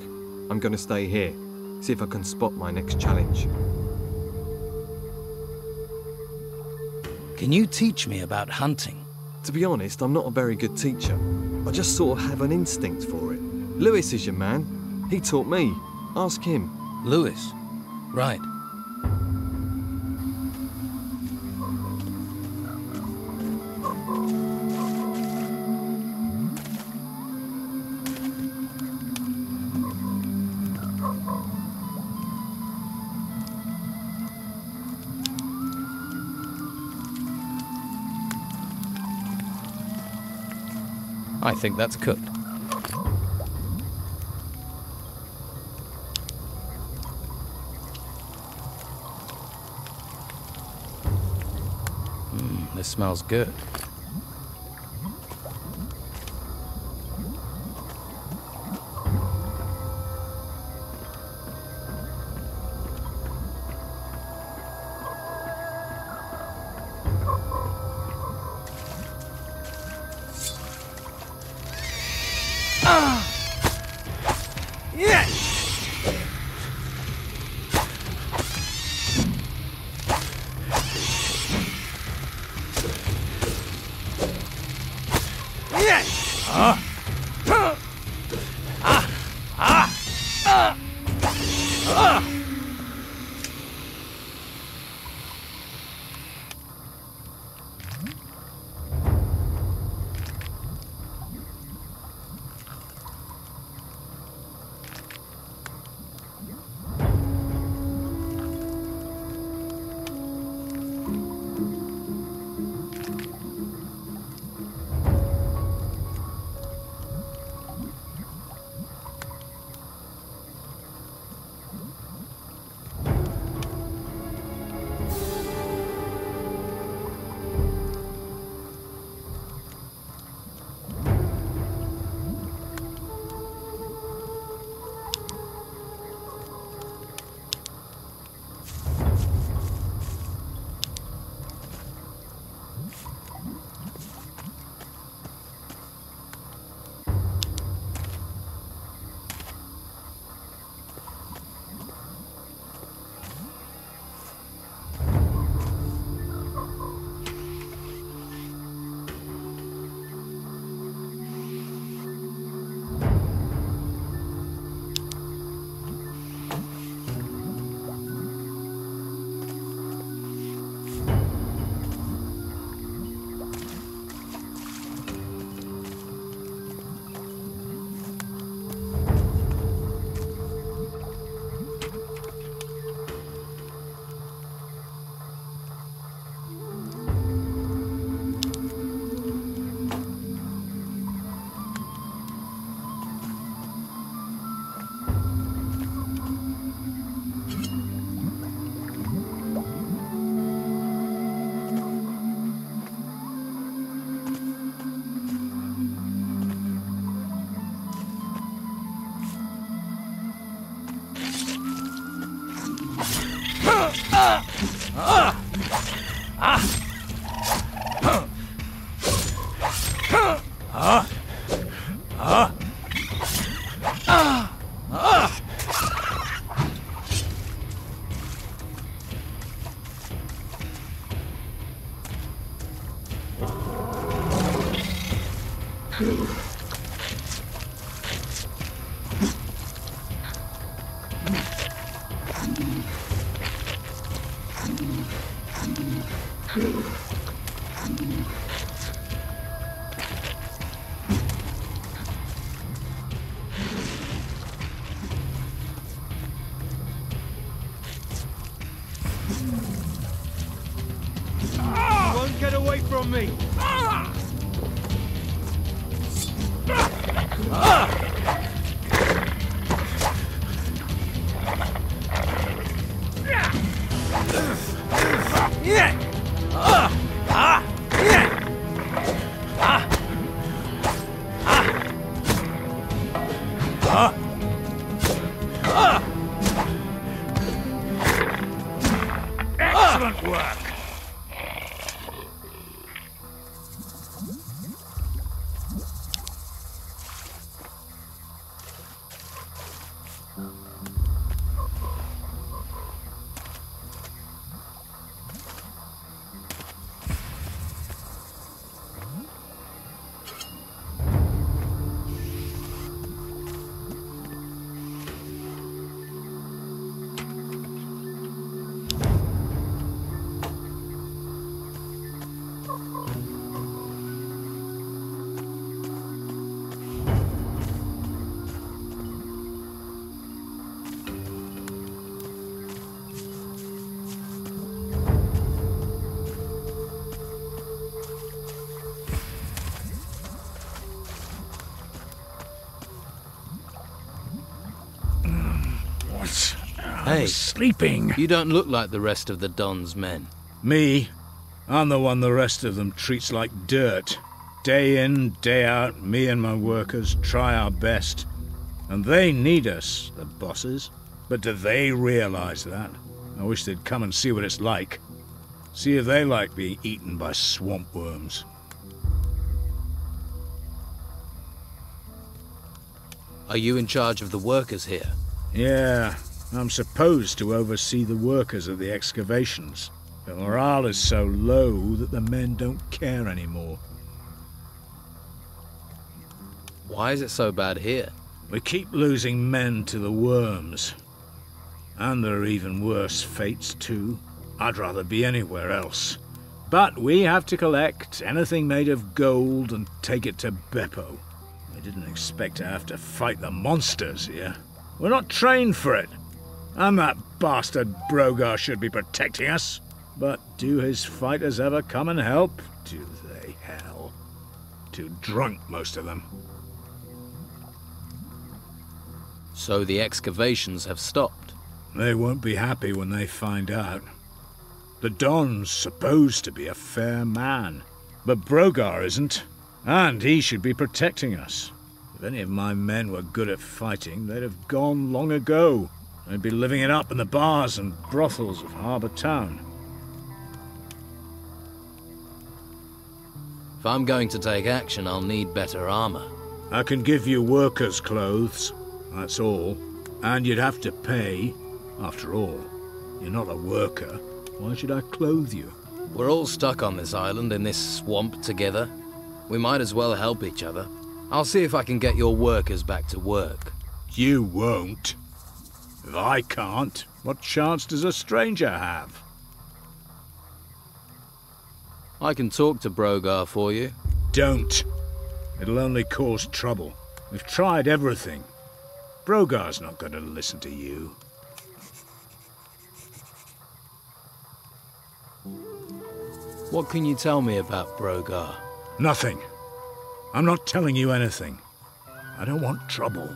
I'm going to stay here. See if I can spot my next challenge. Can you teach me about hunting? To be honest, I'm not a very good teacher. I just sort of have an instinct for it. Lewis is your man. He taught me. Ask him. Lewis? Right. I think that's cooked. This smells good. Yeah! Yeah! You won't get away from me! Excellent work! Hey, sleeping. You don't look like the rest of the Don's men. Me? I'm the one the rest of them treats like dirt. Day in, day out, me and my workers try our best. And they need us, the bosses. But do they realize that? I wish they'd come and see what it's like. See if they like being eaten by swamp worms. Are you in charge of the workers here? Yeah, I'm supposed to oversee the workers at the excavations. But morale is so low that the men don't care anymore. Why is it so bad here? We keep losing men to the worms. And there are even worse fates, too. I'd rather be anywhere else. But we have to collect anything made of gold and take it to Beppo. We didn't expect to have to fight the monsters here. We're not trained for it. And that bastard Brogar should be protecting us. But do his fighters ever come and help? Do they, hell? Too drunk, most of them. So the excavations have stopped? They won't be happy when they find out. The Don's supposed to be a fair man, but Brogar isn't, and he should be protecting us. If any of my men were good at fighting, they'd have gone long ago. They'd be living it up in the bars and brothels of Harbour Town. If I'm going to take action, I'll need better armor. I can give you workers' clothes, that's all. And you'd have to pay. After all, you're not a worker. Why should I clothe you? We're all stuck on this island in this swamp together. We might as well help each other. I'll see if I can get your workers back to work. You won't. If I can't, what chance does a stranger have? I can talk to Brogar for you. Don't. It'll only cause trouble. We've tried everything. Brogar's not going to listen to you. What can you tell me about Brogar? Nothing. I'm not telling you anything. I don't want trouble.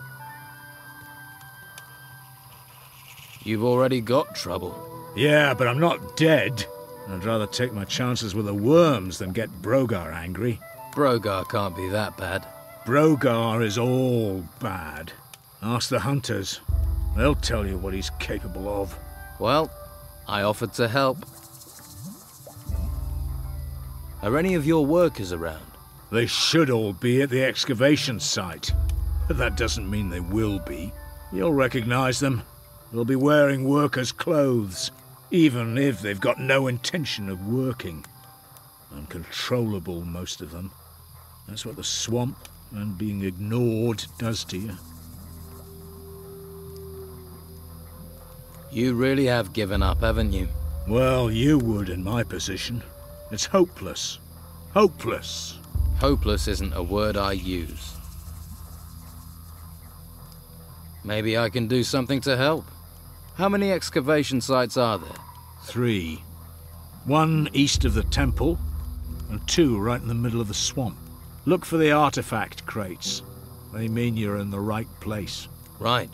You've already got trouble. Yeah, but I'm not dead. I'd rather take my chances with the worms than get Brogar angry. Brogar can't be that bad. Brogar is all bad. Ask the hunters. They'll tell you what he's capable of. Well, I offered to help. Are any of your workers around? They should all be at the excavation site. But that doesn't mean they will be. You'll recognize them. They'll be wearing workers' clothes, even if they've got no intention of working. Uncontrollable, most of them. That's what the swamp and being ignored does to you. You really have given up, haven't you? Well, you would in my position. It's hopeless. Hopeless. Hopeless isn't a word I use. Maybe I can do something to help. How many excavation sites are there? 3. 1 east of the temple, and 2 right in the middle of the swamp. Look for the artifact crates. They mean you're in the right place. Right.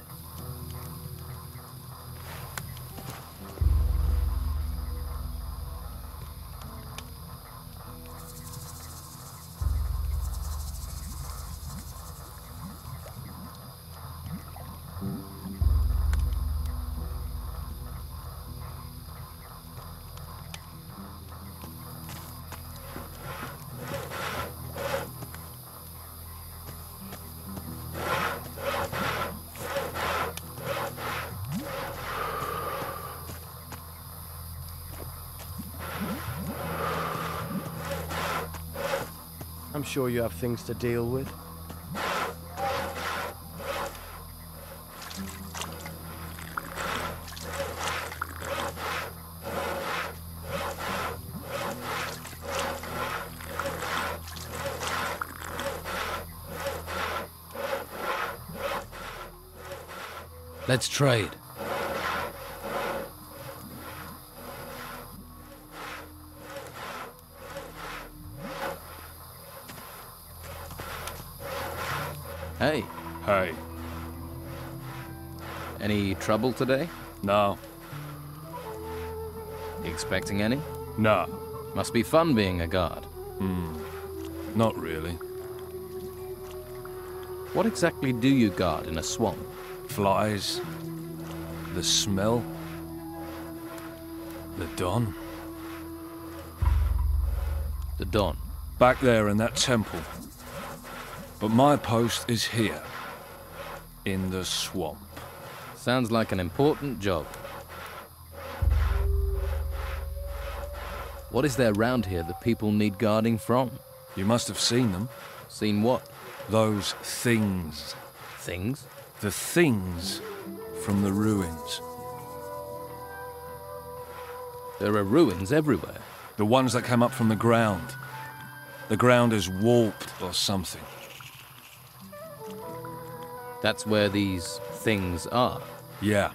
I'm sure you have things to deal with. Let's trade. Hey. Hey. Any trouble today? No. You expecting any? No. Must be fun being a guard. Not really. What exactly do you guard in a swamp? Flies. The smell. The dawn. The dawn? Back there in that temple. But my post is here. In the swamp. Sounds like an important job. What is there around here that people need guarding from? You must have seen them. Seen what? Those things. Things? The things from the ruins. There are ruins everywhere. The ones that come up from the ground. The ground is warped or something. That's where these things are? Yeah.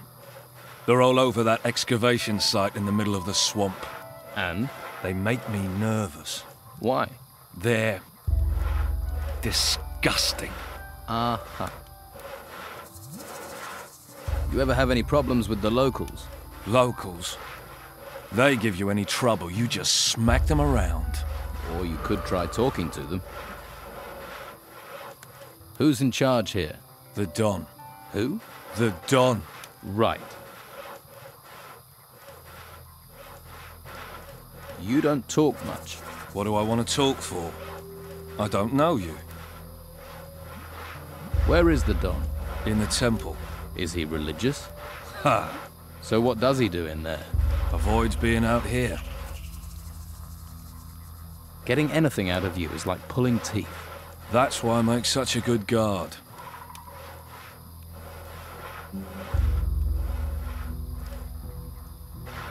They're all over that excavation site in the middle of the swamp. And? They make me nervous. Why? They're disgusting. Uh-huh. You ever have any problems with the locals? Locals? They give you any trouble, you just smack them around. Or you could try talking to them. Who's in charge here? The Don. Who? The Don. Right. You don't talk much. What do I want to talk for? I don't know you. Where is the Don? In the temple. Is he religious? Ha! So what does he do in there? Avoids being out here. Getting anything out of you is like pulling teeth. That's why I make such a good guard.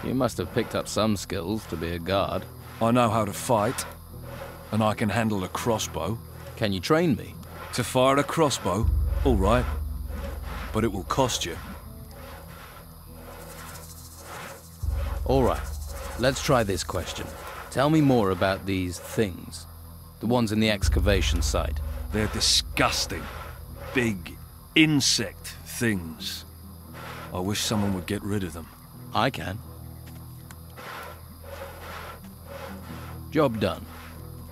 You must have picked up some skills to be a guard. I know how to fight, and I can handle a crossbow. Can you train me? To fire a crossbow? All right. But it will cost you. All right. Let's try this question. Tell me more about these things. The ones in the excavation site. They're disgusting. Big insect things. I wish someone would get rid of them. I can. Job done.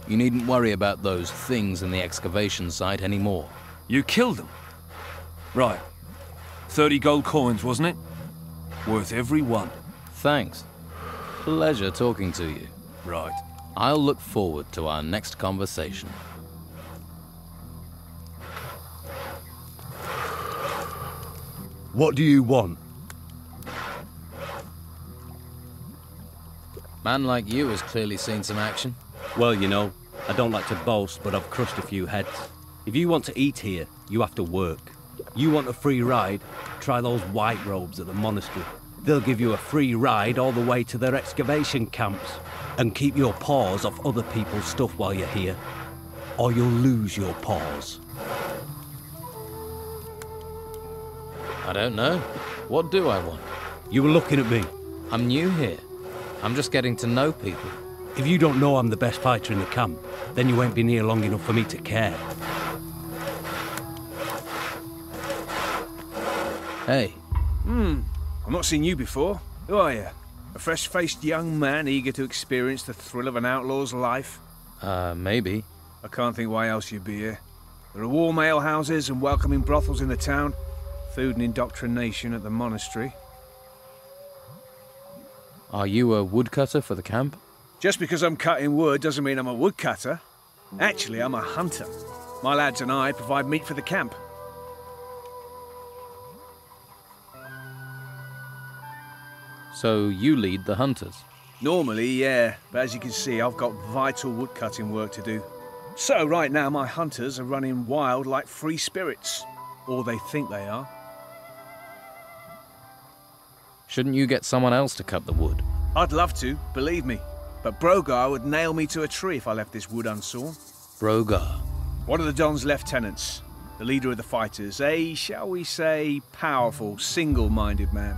You needn't worry about those things in the excavation site anymore. You killed them? Right. 30 gold coins, wasn't it? Worth every one. Thanks. Pleasure talking to you. Right. I'll look forward to our next conversation. What do you want? Man like you has clearly seen some action. Well, you know, I don't like to boast, but I've crushed a few heads. If you want to eat here, you have to work. You want a free ride? Try those white robes at the monastery. They'll give you a free ride all the way to their excavation camps. And keep your paws off other people's stuff while you're here, or you'll lose your paws. I don't know. What do I want? You were looking at me. I'm new here. I'm just getting to know people. If you don't know I'm the best fighter in the camp, then you won't be near long enough for me to care. Hey. I've not seen you before. Who are you? A fresh-faced young man eager to experience the thrill of an outlaw's life? Maybe. I can't think why else you'd be here. There are warm alehouses and welcoming brothels in the town. Food and indoctrination at the monastery. Are you a woodcutter for the camp? Just because I'm cutting wood doesn't mean I'm a woodcutter. Actually, I'm a hunter. My lads and I provide meat for the camp. So you lead the hunters? Normally, yeah, but as you can see, I've got vital woodcutting work to do. So right now, my hunters are running wild like free spirits. Or they think they are. Shouldn't you get someone else to cut the wood? I'd love to, believe me. But Brogar would nail me to a tree if I left this wood unsawn. Brogar? One of the Don's lieutenants. The leader of the fighters. A, shall we say, powerful, single-minded man.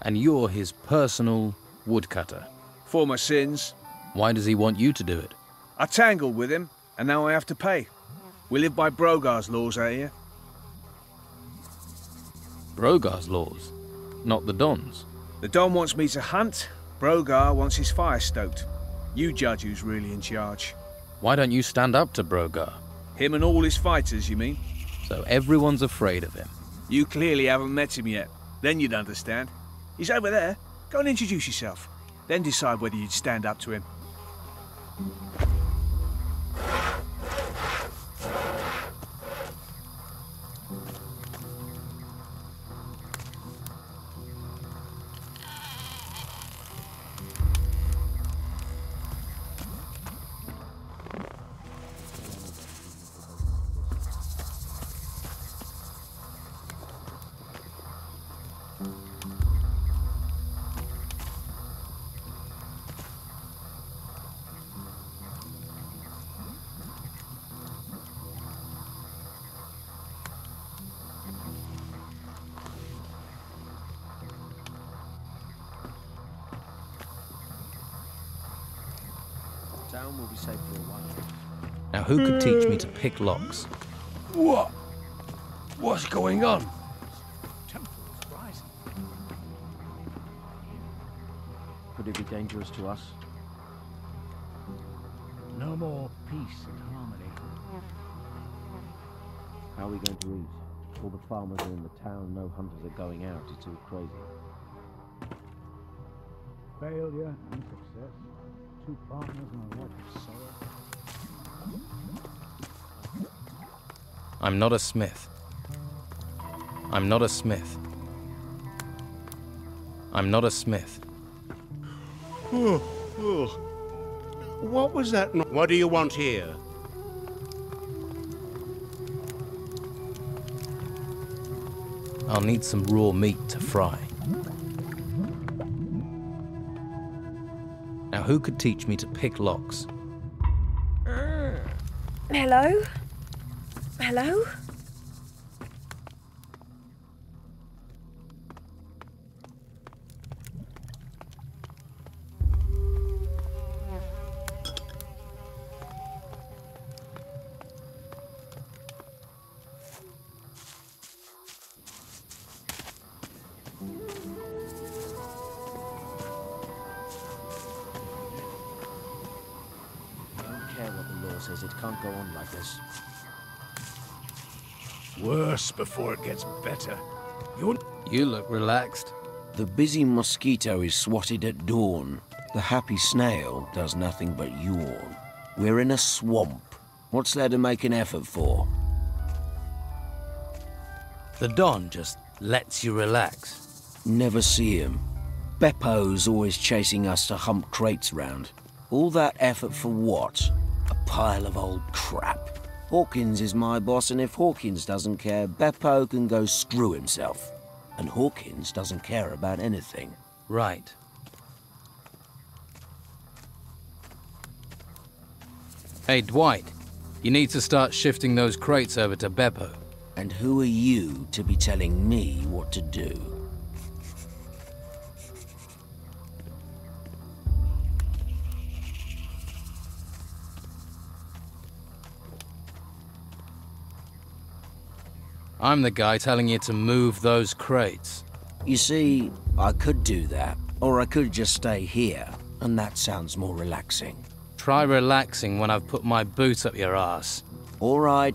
And you're his personal woodcutter? For my sins. Why does he want you to do it? I tangled with him, and now I have to pay. We live by Brogar's laws out here. Brogar's laws? Not the Don's? The Don wants me to hunt. Brogar wants his fire stoked. You judge who's really in charge. Why don't you stand up to Brogar? Him and all his fighters, you mean? So everyone's afraid of him? You clearly haven't met him yet. Then you'd understand. He's over there. Go and introduce yourself. Then decide whether you'd stand up to him. Town will be safe for a while. Now who could teach me to pick locks? What? What's going on? Temple's rising. Could it be dangerous to us? No more peace and harmony. How are we going to eat? All the farmers are in the town, no hunters are going out. It's all crazy. Failure and success. Two partners and a life of sorrow. I'm not a smith. I'm not a smith. I'm not a smith. What was that? What do you want here? I'll need some raw meat to fry. Now who could teach me to pick locks? Hello? Hello? Says it can't go on like this. Worse before it gets better. You look relaxed. The busy mosquito is swatted at dawn. The happy snail does nothing but yawn. We're in a swamp. What's there to make an effort for? The Don just lets you relax. Never see him. Beppo's always chasing us to hump crates round. All that effort for what? A pile of old crap. Hawkins is my boss, and if Hawkins doesn't care, Beppo can go screw himself. And Hawkins doesn't care about anything. Right. Hey, Dwight. You need to start shifting those crates over to Beppo. And who are you to be telling me what to do? I'm the guy telling you to move those crates. You see, I could do that, or I could just stay here, and that sounds more relaxing. Try relaxing when I've put my boot up your ass. All right,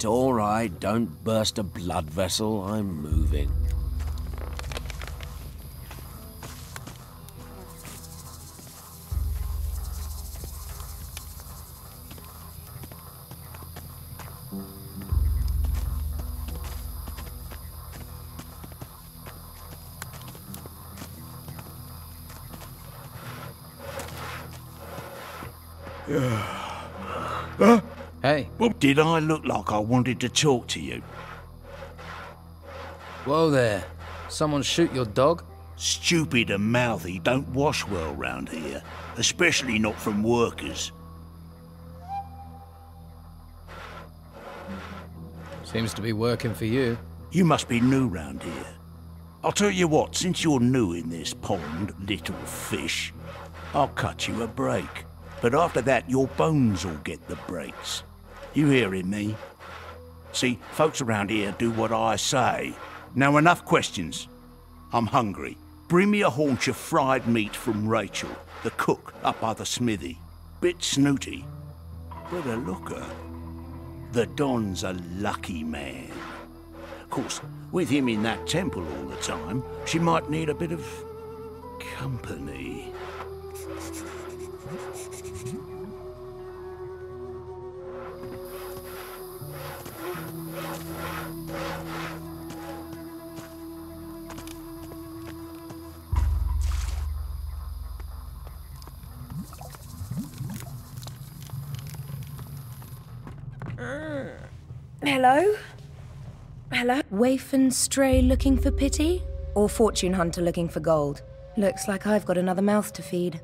don't burst a blood vessel, I'm moving. Hey. Did I look like I wanted to talk to you? Whoa there. Someone shoot your dog? Stupid and mouthy don't wash well round here, especially not from workers. Seems to be working for you. You must be new round here. I'll tell you what, since you're new in this pond, little fish, I'll cut you a break. But after that, your bones will get the breaks. You hearing me? See, folks around here do what I say. Now enough questions. I'm hungry. Bring me a haunch of fried meat from Rachel, the cook up by the smithy. Bit snooty, but a looker. The Don's a lucky man. Of course, with him in that temple all the time, she might need a bit of company. Hello? Hello? Waif and stray looking for pity? Or fortune hunter looking for gold? Looks like I've got another mouth to feed.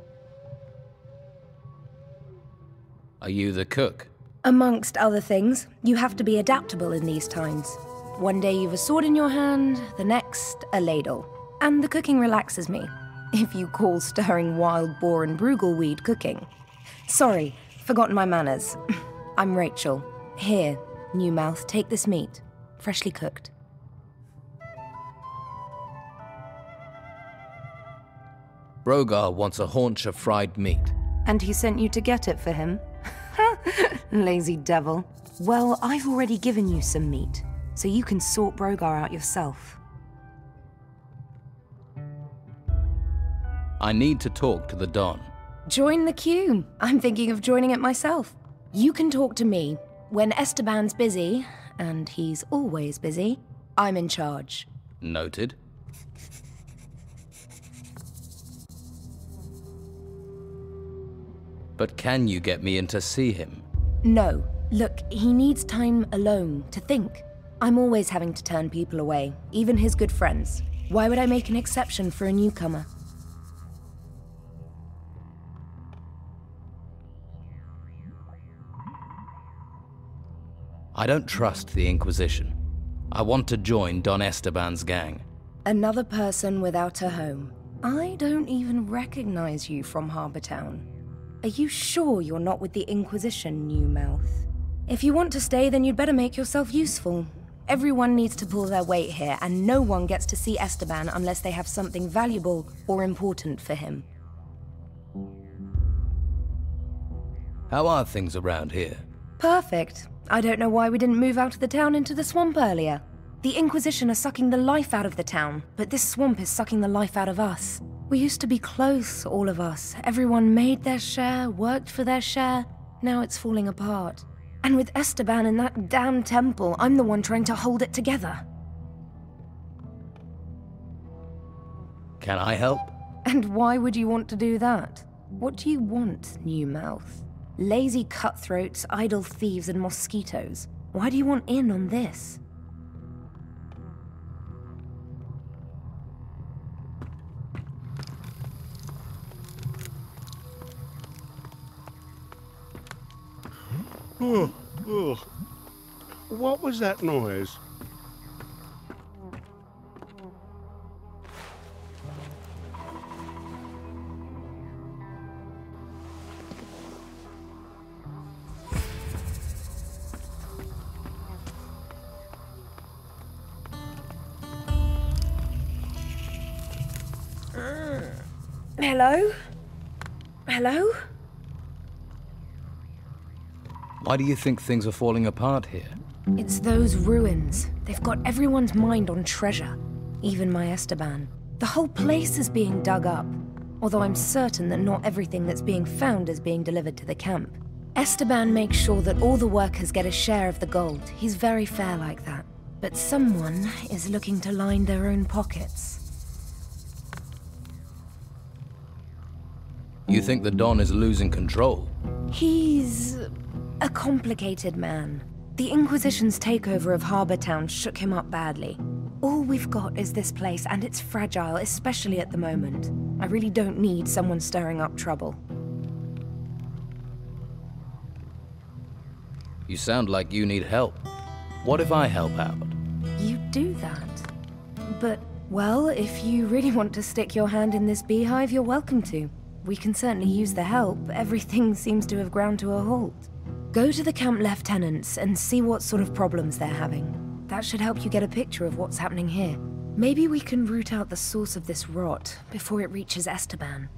Are you the cook? Amongst other things, you have to be adaptable in these times. One day you've a sword in your hand, the next, a ladle. And the cooking relaxes me, if you call stirring wild boar and brugelweed cooking. Sorry, forgotten my manners. I'm Rachel. Here, new mouth, take this meat. Freshly cooked. Brogar wants a haunch of fried meat. And he sent you to get it for him? Lazy devil. Well, I've already given you some meat, so you can sort Brogar out yourself. I need to talk to the Don. Join the queue. I'm thinking of joining it myself. You can talk to me. When Esteban's busy, and he's always busy, I'm in charge. Noted. But can you get me in to see him? No. Look, he needs time alone to think. I'm always having to turn people away, even his good friends. Why would I make an exception for a newcomer? I don't trust the Inquisition. I want to join Don Esteban's gang. Another person without a home. I don't even recognize you from Harbour Town. Are you sure you're not with the Inquisition, new mouth? If you want to stay, then you'd better make yourself useful. Everyone needs to pull their weight here, and no one gets to see Esteban unless they have something valuable or important for him. How are things around here? Perfect. I don't know why we didn't move out of the town into the swamp earlier. The Inquisition are sucking the life out of the town, but this swamp is sucking the life out of us. We used to be close, all of us. Everyone made their share, worked for their share. Now it's falling apart. And with Esteban in that damn temple, I'm the one trying to hold it together. Can I help? And why would you want to do that? What do you want, new mouth? Lazy cutthroats, idle thieves, and mosquitoes. Why do you want in on this? Oh, oh. What was that noise? Hello? Hello? Why do you think things are falling apart here? It's those ruins. They've got everyone's mind on treasure. Even my Esteban. The whole place is being dug up. Although I'm certain that not everything that's being found is being delivered to the camp. Esteban makes sure that all the workers get a share of the gold. He's very fair like that. But someone is looking to line their own pockets. You think the Don is losing control? He's a complicated man. The Inquisition's takeover of Harbour Town shook him up badly. All we've got is this place, and it's fragile, especially at the moment. I really don't need someone stirring up trouble. You sound like you need help. What if I help out? You do that. But, well, if you really want to stick your hand in this beehive, you're welcome to. We can certainly use the help. Everything seems to have ground to a halt. Go to the camp lieutenants and see what sort of problems they're having. That should help you get a picture of what's happening here. Maybe we can root out the source of this rot before it reaches Esteban.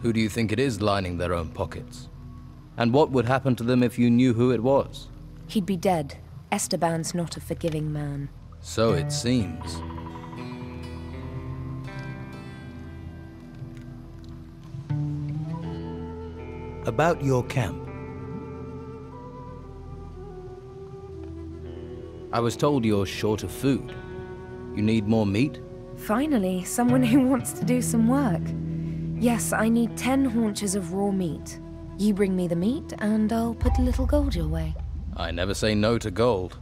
Who do you think it is lining their own pockets? And what would happen to them if you knew who it was? He'd be dead. Esteban's not a forgiving man. So it seems. About your camp. I was told you're short of food. You need more meat? Finally, someone who wants to do some work. Yes, I need 10 haunches of raw meat. You bring me the meat, and I'll put a little gold your way. I never say no to gold.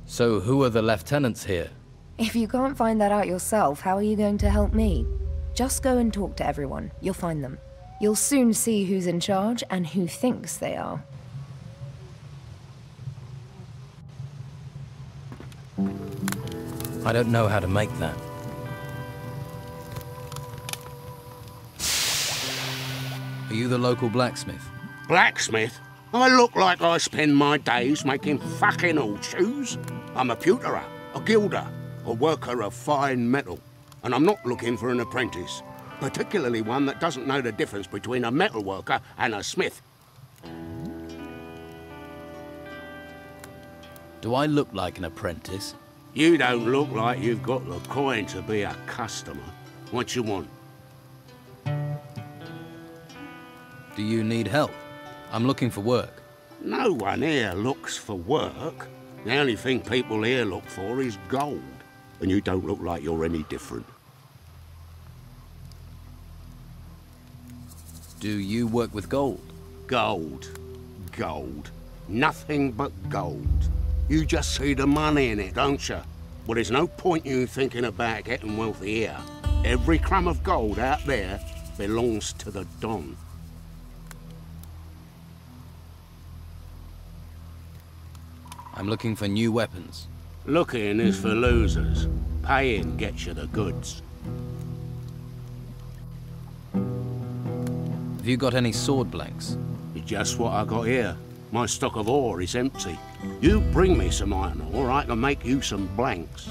So who are the lieutenants here? If you can't find that out yourself, how are you going to help me? Just go and talk to everyone. You'll find them. You'll soon see who's in charge and who thinks they are. I don't know how to make that. Are you the local blacksmith? Blacksmith? I look like I spend my days making fucking horseshoes. I'm a pewterer, a gilder, a worker of fine metal. And I'm not looking for an apprentice, particularly one that doesn't know the difference between a metal worker and a smith. Do I look like an apprentice? You don't look like you've got the coin to be a customer. What you want? Do you need help? I'm looking for work. No one here looks for work. The only thing people here look for is gold. And you don't look like you're any different. Do you work with gold? Gold. Gold. Nothing but gold. You just see the money in it, don't you? Well, there's no point you thinking about getting wealthy here. Every crumb of gold out there belongs to the Don. I'm looking for new weapons. Looking is for losers. Paying gets you the goods. Have you got any sword blanks? It's just what I got here. My stock of ore is empty. You bring me some iron ore, I can make you some blanks.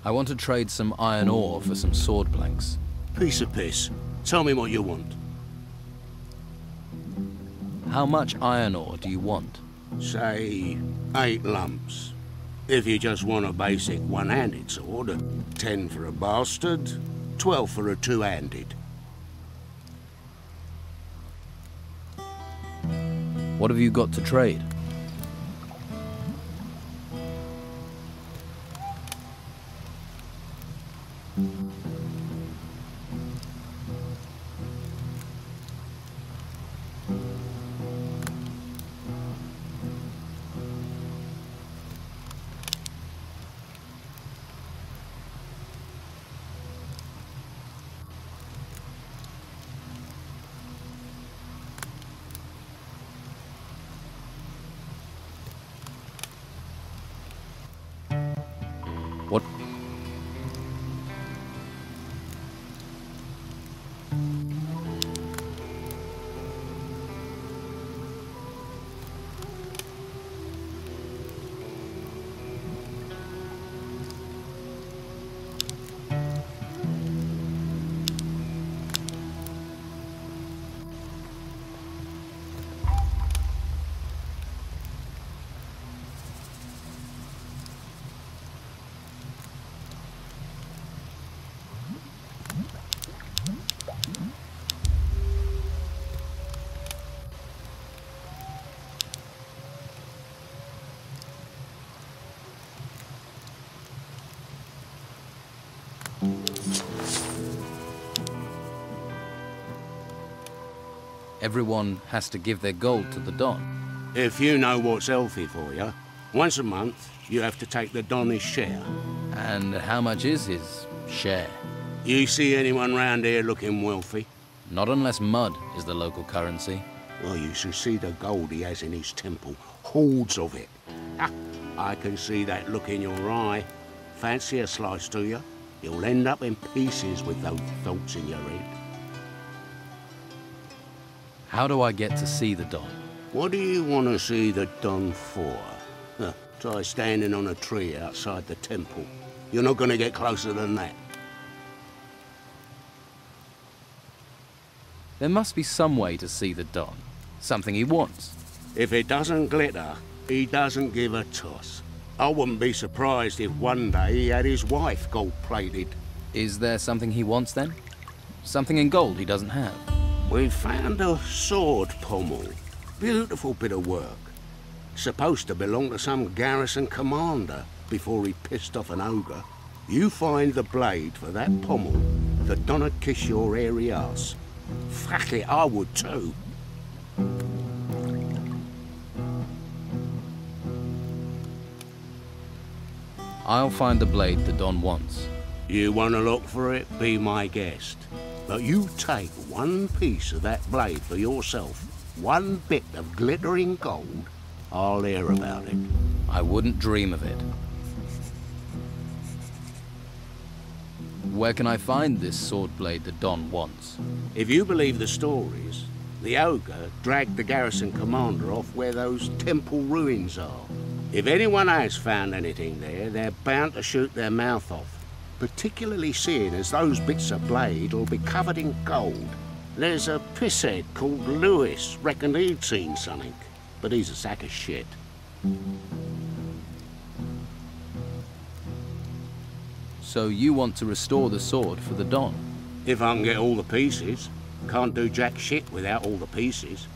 I want to trade some iron ore for some sword blanks. Piece of piss. Tell me what you want. How much iron ore do you want? Say 8 lumps. If you just want a basic one-handed sword, 10 for a bastard, 12 for a two-handed. What have you got to trade? What? Everyone has to give their gold to the Don. If you know what's healthy for you, once a month you have to take the Don his share. And how much is his share? You see anyone round here looking wealthy? Not unless mud is the local currency. Well, you should see the gold he has in his temple. Hordes of it. Ha! I can see that look in your eye. Fancy a slice, do you? You'll end up in pieces with those thoughts in your head. How do I get to see the Don? What do you want to see the Don for? Try standing on a tree outside the temple. You're not going to get closer than that. There must be some way to see the Don. Something he wants. If it doesn't glitter, he doesn't give a toss. I wouldn't be surprised if one day he had his wife gold-plated. Is there something he wants then? Something in gold he doesn't have? We found a sword pommel. Beautiful bit of work. Supposed to belong to some garrison commander before he pissed off an ogre. You find the blade for that pommel, the Don'd kiss your hairy ass. Fuck it, I would too. I'll find the blade the Don wants. You want to look for it? Be my guest. But you take one piece of that blade for yourself, one bit of glittering gold, I'll hear about it. I wouldn't dream of it. Where can I find this sword blade the Don wants? If you believe the stories, the ogre dragged the garrison commander off where those temple ruins are. If anyone has found anything there, they're bound to shoot their mouth off. Particularly seeing as those bits of blade will be covered in gold. There's a pisshead called Lewis, reckoned he'd seen something, but he's a sack of shit. So you want to restore the sword for the Don? If I can get all the pieces. Can't do jack shit without all the pieces.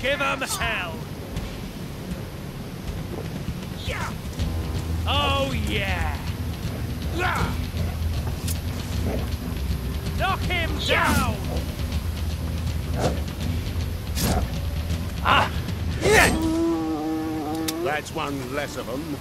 Give 'em hell! Yeah! Oh, yeah! Knock him down! Ah! That's one less of them.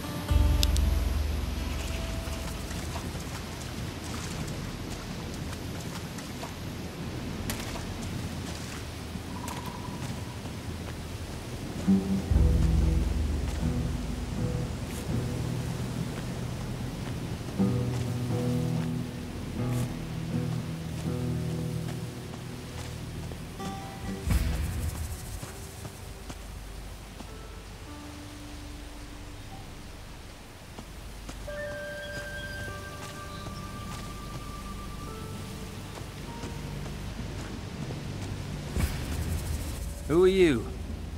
Who are you?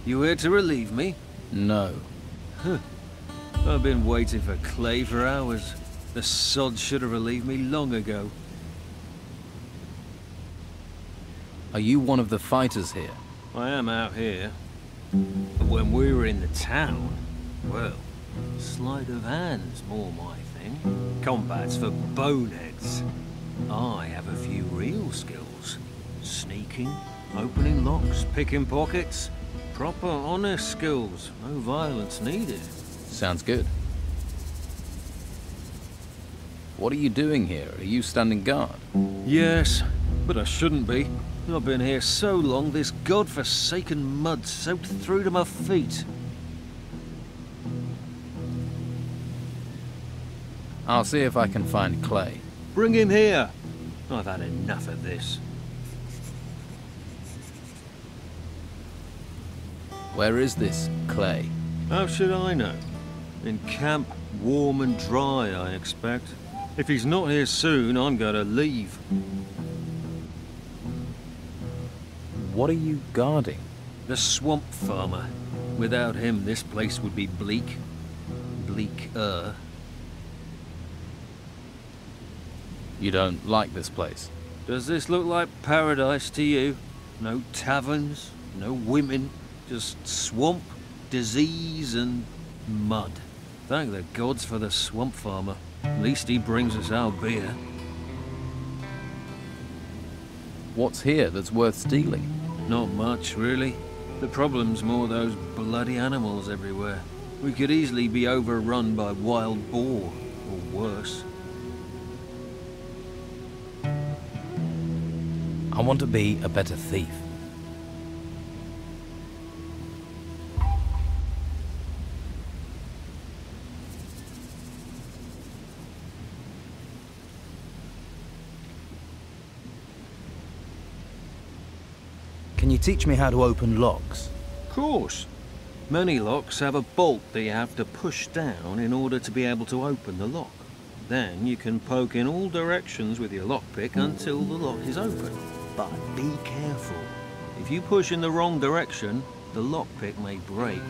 You here to relieve me? No. Huh. I've been waiting for Clay for hours. The sod should have relieved me long ago. Are you one of the fighters here? I am out here. But when we were in the town, well, sleight of hand's more my thing. Combat's for boneheads. I have a few real skills. Sneaking, opening locks, picking pockets. Proper, honest skills. No violence needed. Sounds good. What are you doing here? Are you standing guard? Yes, but I shouldn't be. I've been here so long, this godforsaken mud soaked through to my feet. I'll see if I can find Clay. Bring him here. I've had enough of this. Where is this Clay? How should I know? In camp, warm and dry, I expect. If he's not here soon, I'm gonna leave. What are you guarding? The swamp farmer. Without him, this place would be bleak. Bleaker. You don't like this place? Does this look like paradise to you? No taverns, no women, just swamp, disease and mud. Thank the gods for the swamp farmer. At least he brings us our beer. What's here that's worth stealing? Not much, really. The problem's more those bloody animals everywhere. We could easily be overrun by wild boar, or worse. I want to be a better thief. Can you teach me how to open locks? Of course. Many locks have a bolt that you have to push down in order to be able to open the lock. Then you can poke in all directions with your lockpick until the lock is open. But be careful. If you push in the wrong direction, the lockpick may break.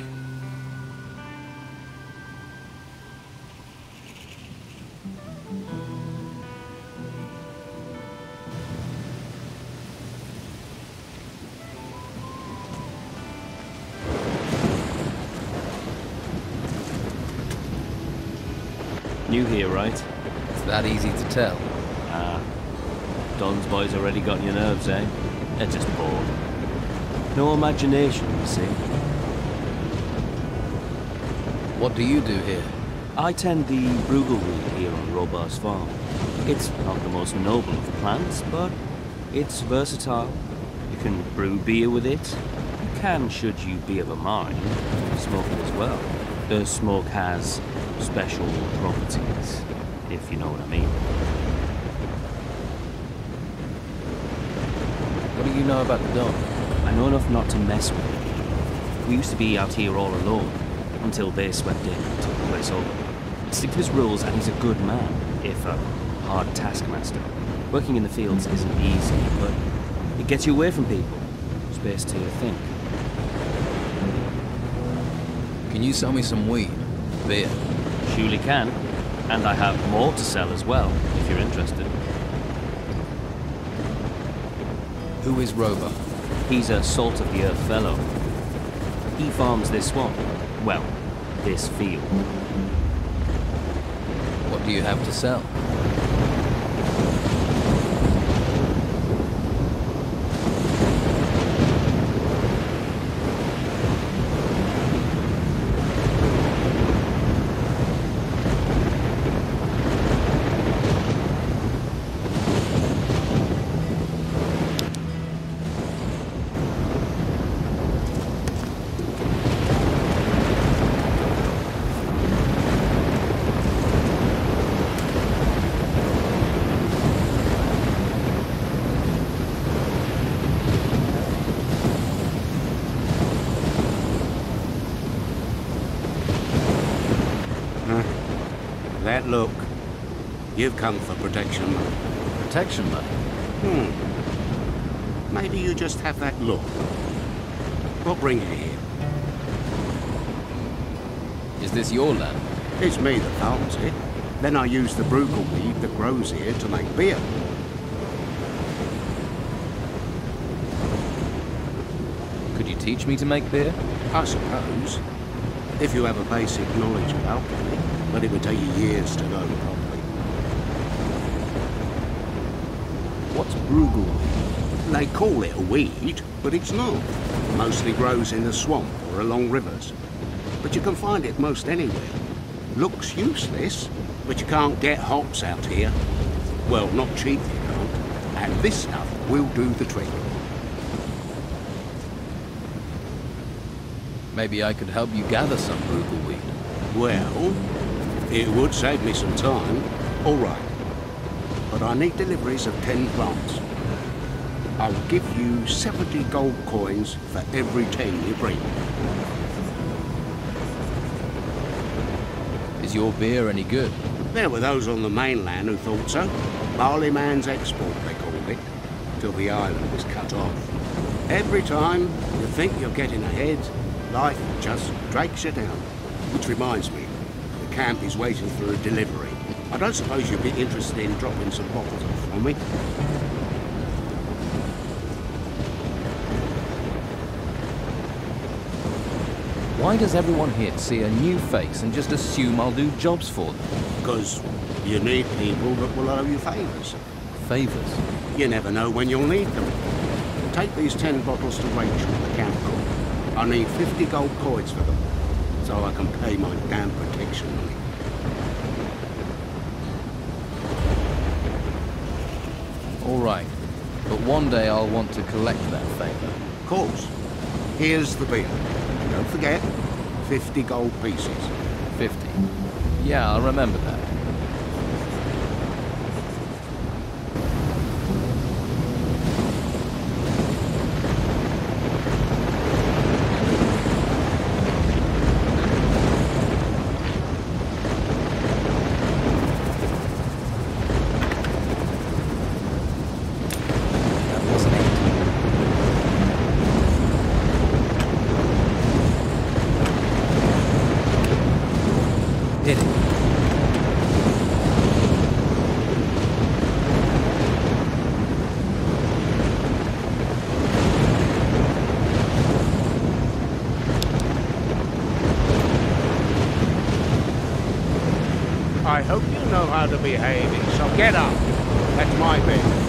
New here, right? It's that easy to tell. Ah. Don's boys already got your nerves, eh? They're just bored. No imagination, you see. What do you do here? I tend the brugelweed here on Robar's farm. It's not the most noble of plants, but it's versatile. You can brew beer with it. You can, should you be of a mind, smoke it as well. The smoke has special properties, if you know what I mean. What do you know about the Don? I know enough not to mess with him. We used to be out here all alone, until they swept in and took the place over. Stick to his rules and he's a good man, if a hard taskmaster. Working in the fields isn't easy, but it gets you away from people. Space to think. Can you sell me some weed? Beer? Surely can. And I have more to sell as well, if you're interested. Who is Robar? He's a salt-of-the-earth fellow. He farms this swamp. Well, this field. What do you have to sell? That look. You've come for protection money. Protection money? Maybe you just have that look. What brings you here? Is this your land? It's me that farms it. Then I use the brugal weed that grows here to make beer. Could you teach me to make beer? I suppose. If you have a basic knowledge of alchemy, but it would take you years to learn properly. What's brugal? They call it a weed, but it's not. Mostly grows in the swamp or along rivers. But you can find it most anywhere. Looks useless, but you can't get hops out here. Well, not cheap you can't. And this stuff will do the trick. Maybe I could help you gather some brugal weed. Well, it would save me some time. All right. But I need deliveries of 10 plants. I will give you 70 gold coins for every 10 you bring. Is your beer any good? There were those on the mainland who thought so. Barley man's export, they called it, till the island was cut off. Every time you think you're getting ahead, life just drags you down. Which reminds me, the camp is waiting for a delivery. I don't suppose you'd be interested in dropping some bottles off for me? Why does everyone here see a new face and just assume I'll do jobs for them? Because you need people that will owe you favours. Favours? You never know when you'll need them. Take these 10 bottles to Rachel, the camp cook. I need 50 gold coins for them, so I can pay my damn protection money. All right, but one day I'll want to collect that favour. Of course. Here's the beer. Don't forget, 50 gold pieces. 50. Yeah, I'll remember that. I hope you know how to behave, so get up. That's my bed.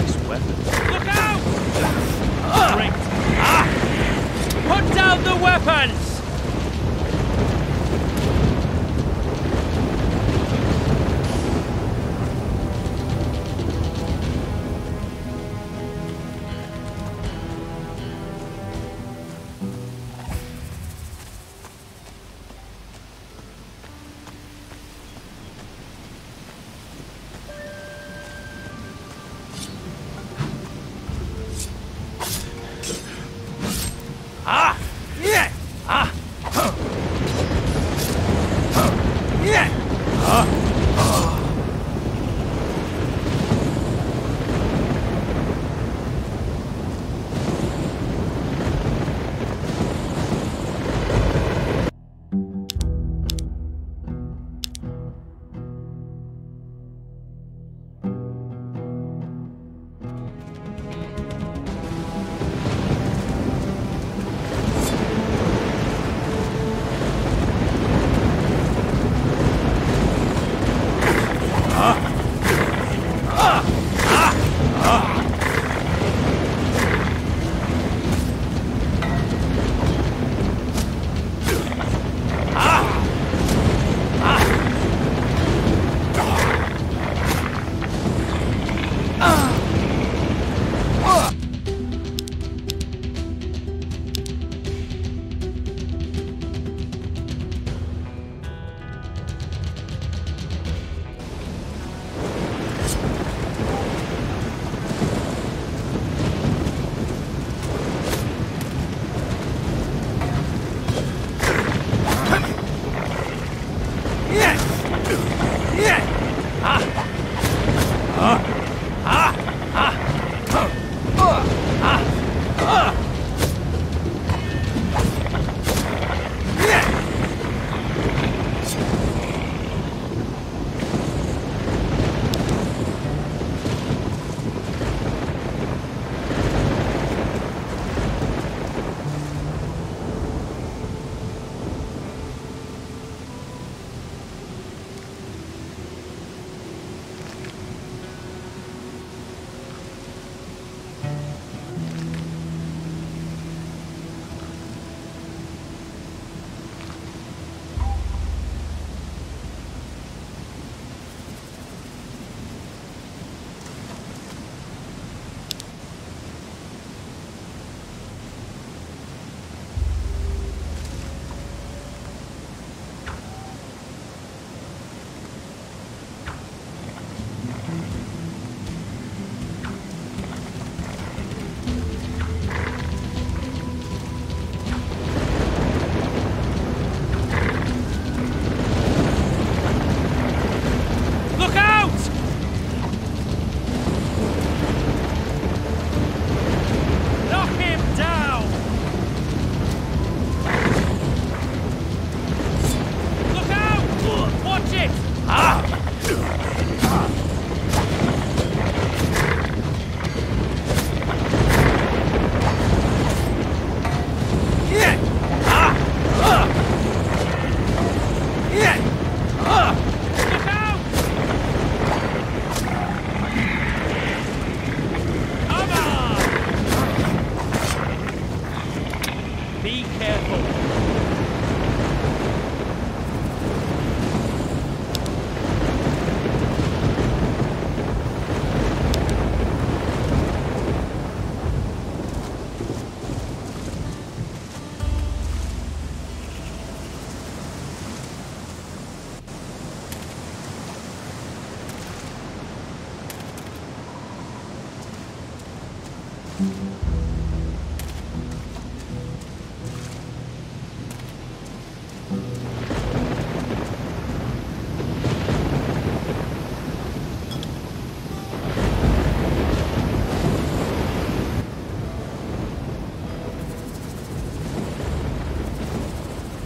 Nice weapon. Look out! Put down the weapons!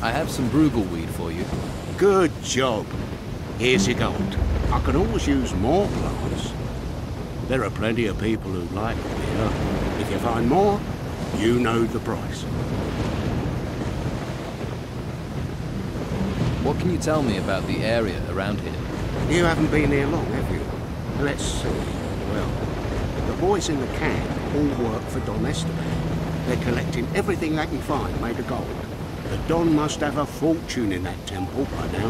I have some Brugelweed for you. Good job. Here's your gold. I can always use more plants. There are plenty of people who like beer. If you find more, you know the price. What can you tell me about the area around here? You haven't been here long, have you? Let's see. Well, the boys in the camp all work for Don Esteban. They're collecting everything they can find made of gold. The Don must have a fortune in that temple by now.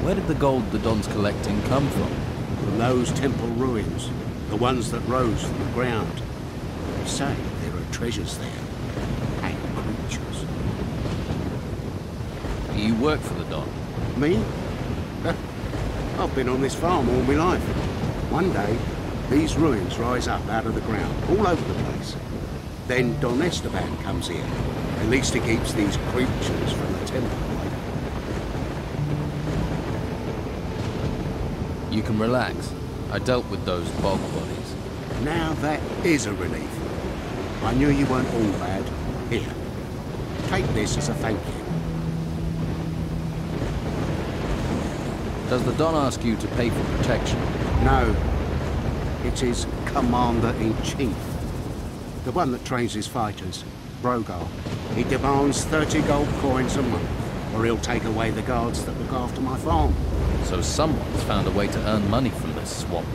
Where did the gold the Don's collecting come from? From those temple ruins, the ones that rose from the ground. They say there are treasures there, and creatures. You work for the Don? Me? I've been on this farm all my life. One day, these ruins rise up out of the ground, all over the place. Then Don Esteban comes here. At least he keeps these creatures from the temple. You can relax. I dealt with those bog bodies. Now that is a relief. I knew you weren't all bad. Here, take this as a thank you. Does the Don ask you to pay for protection? No. It's his Commander-in-Chief. The one that trains his fighters, Brogar. He demands 30 gold coins a month, or he'll take away the guards that look after my farm. So someone's found a way to earn money from this swamp.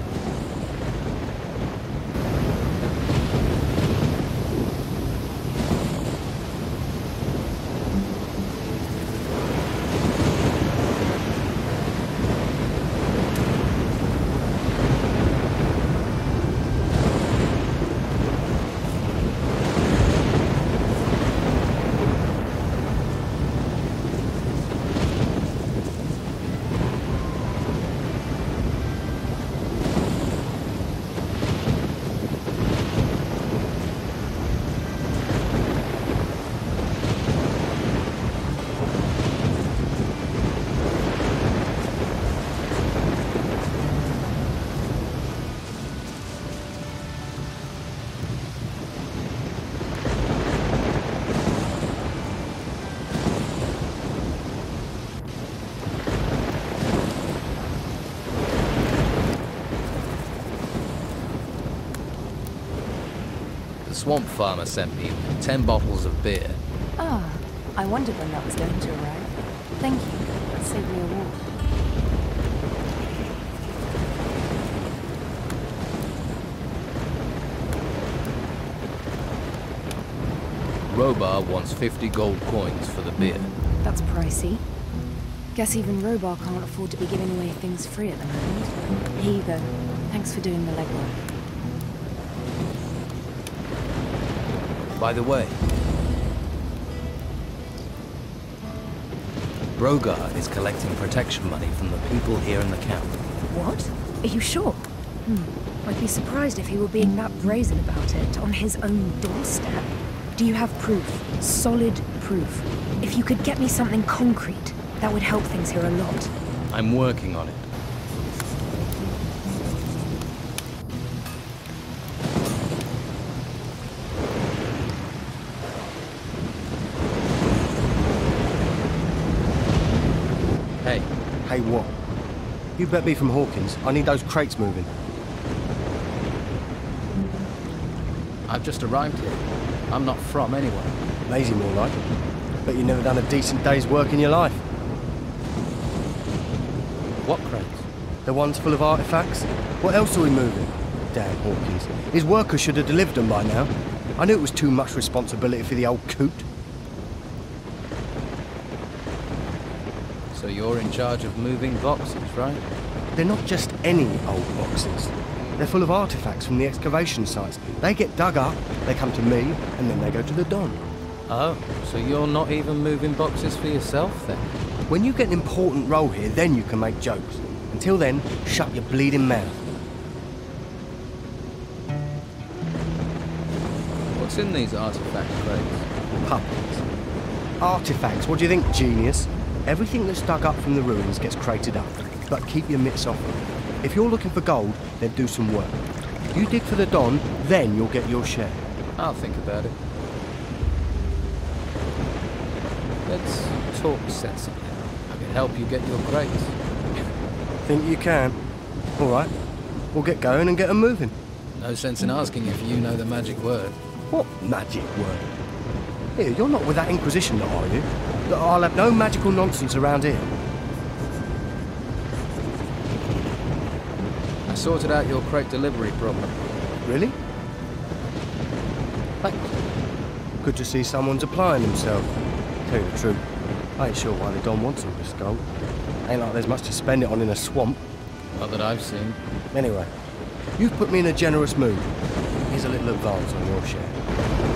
Swamp farmer sent me 10 bottles of beer. Ah, I wondered when that was going to arrive. Thank you. Let's save me a walk. Robar wants 50 gold coins for the beer. That's pricey. Guess even Robar can't afford to be giving away things free at the moment. Here you go. Thanks for doing the legwork. By the way, Brogar is collecting protection money from the people here in the camp. What? Are you sure? I'd be surprised if he were being that brazen about it on his own doorstep. Do you have proof? Solid proof? If you could get me something concrete, that would help things here a lot. I'm working on it. Hey, what? You bet be from Hawkins. I need those crates moving. I've just arrived here. I'm not from anywhere. Lazy, more like. Bet you never done a decent day's work in your life. What crates? The ones full of artifacts. What else are we moving? Damn Hawkins. His workers should have delivered them by now. I knew it was too much responsibility for the old coot. So you're in charge of moving boxes, right? They're not just any old boxes. They're full of artifacts from the excavation sites. They get dug up, they come to me, and then they go to the Don. Oh, so you're not even moving boxes for yourself, then? When you get an important role here, then you can make jokes. Until then, shut your bleeding mouth. What's in these artifact crates? Puppets. Artifacts, what do you think, genius? Everything that's dug up from the ruins gets crated up, but keep your mitts off them. If you're looking for gold, then do some work. You dig for the Don, then you'll get your share. I'll think about it. Let's talk sensibly. I can help you get your crates. Think you can? All right. We'll get going and get them moving. No sense in asking if you know the magic word. What magic word? Here, you're not with that Inquisition lot, are you? I'll have no magical nonsense around here. sorted out your crate delivery problem. Really? Thanks. Good to see someone's applying himself. Tell you the truth, I ain't sure why the Don wants all this gold. Ain't like there's much to spend it on in a swamp. Not that I've seen. Anyway, you've put me in a generous mood. Here's a little advance on your share.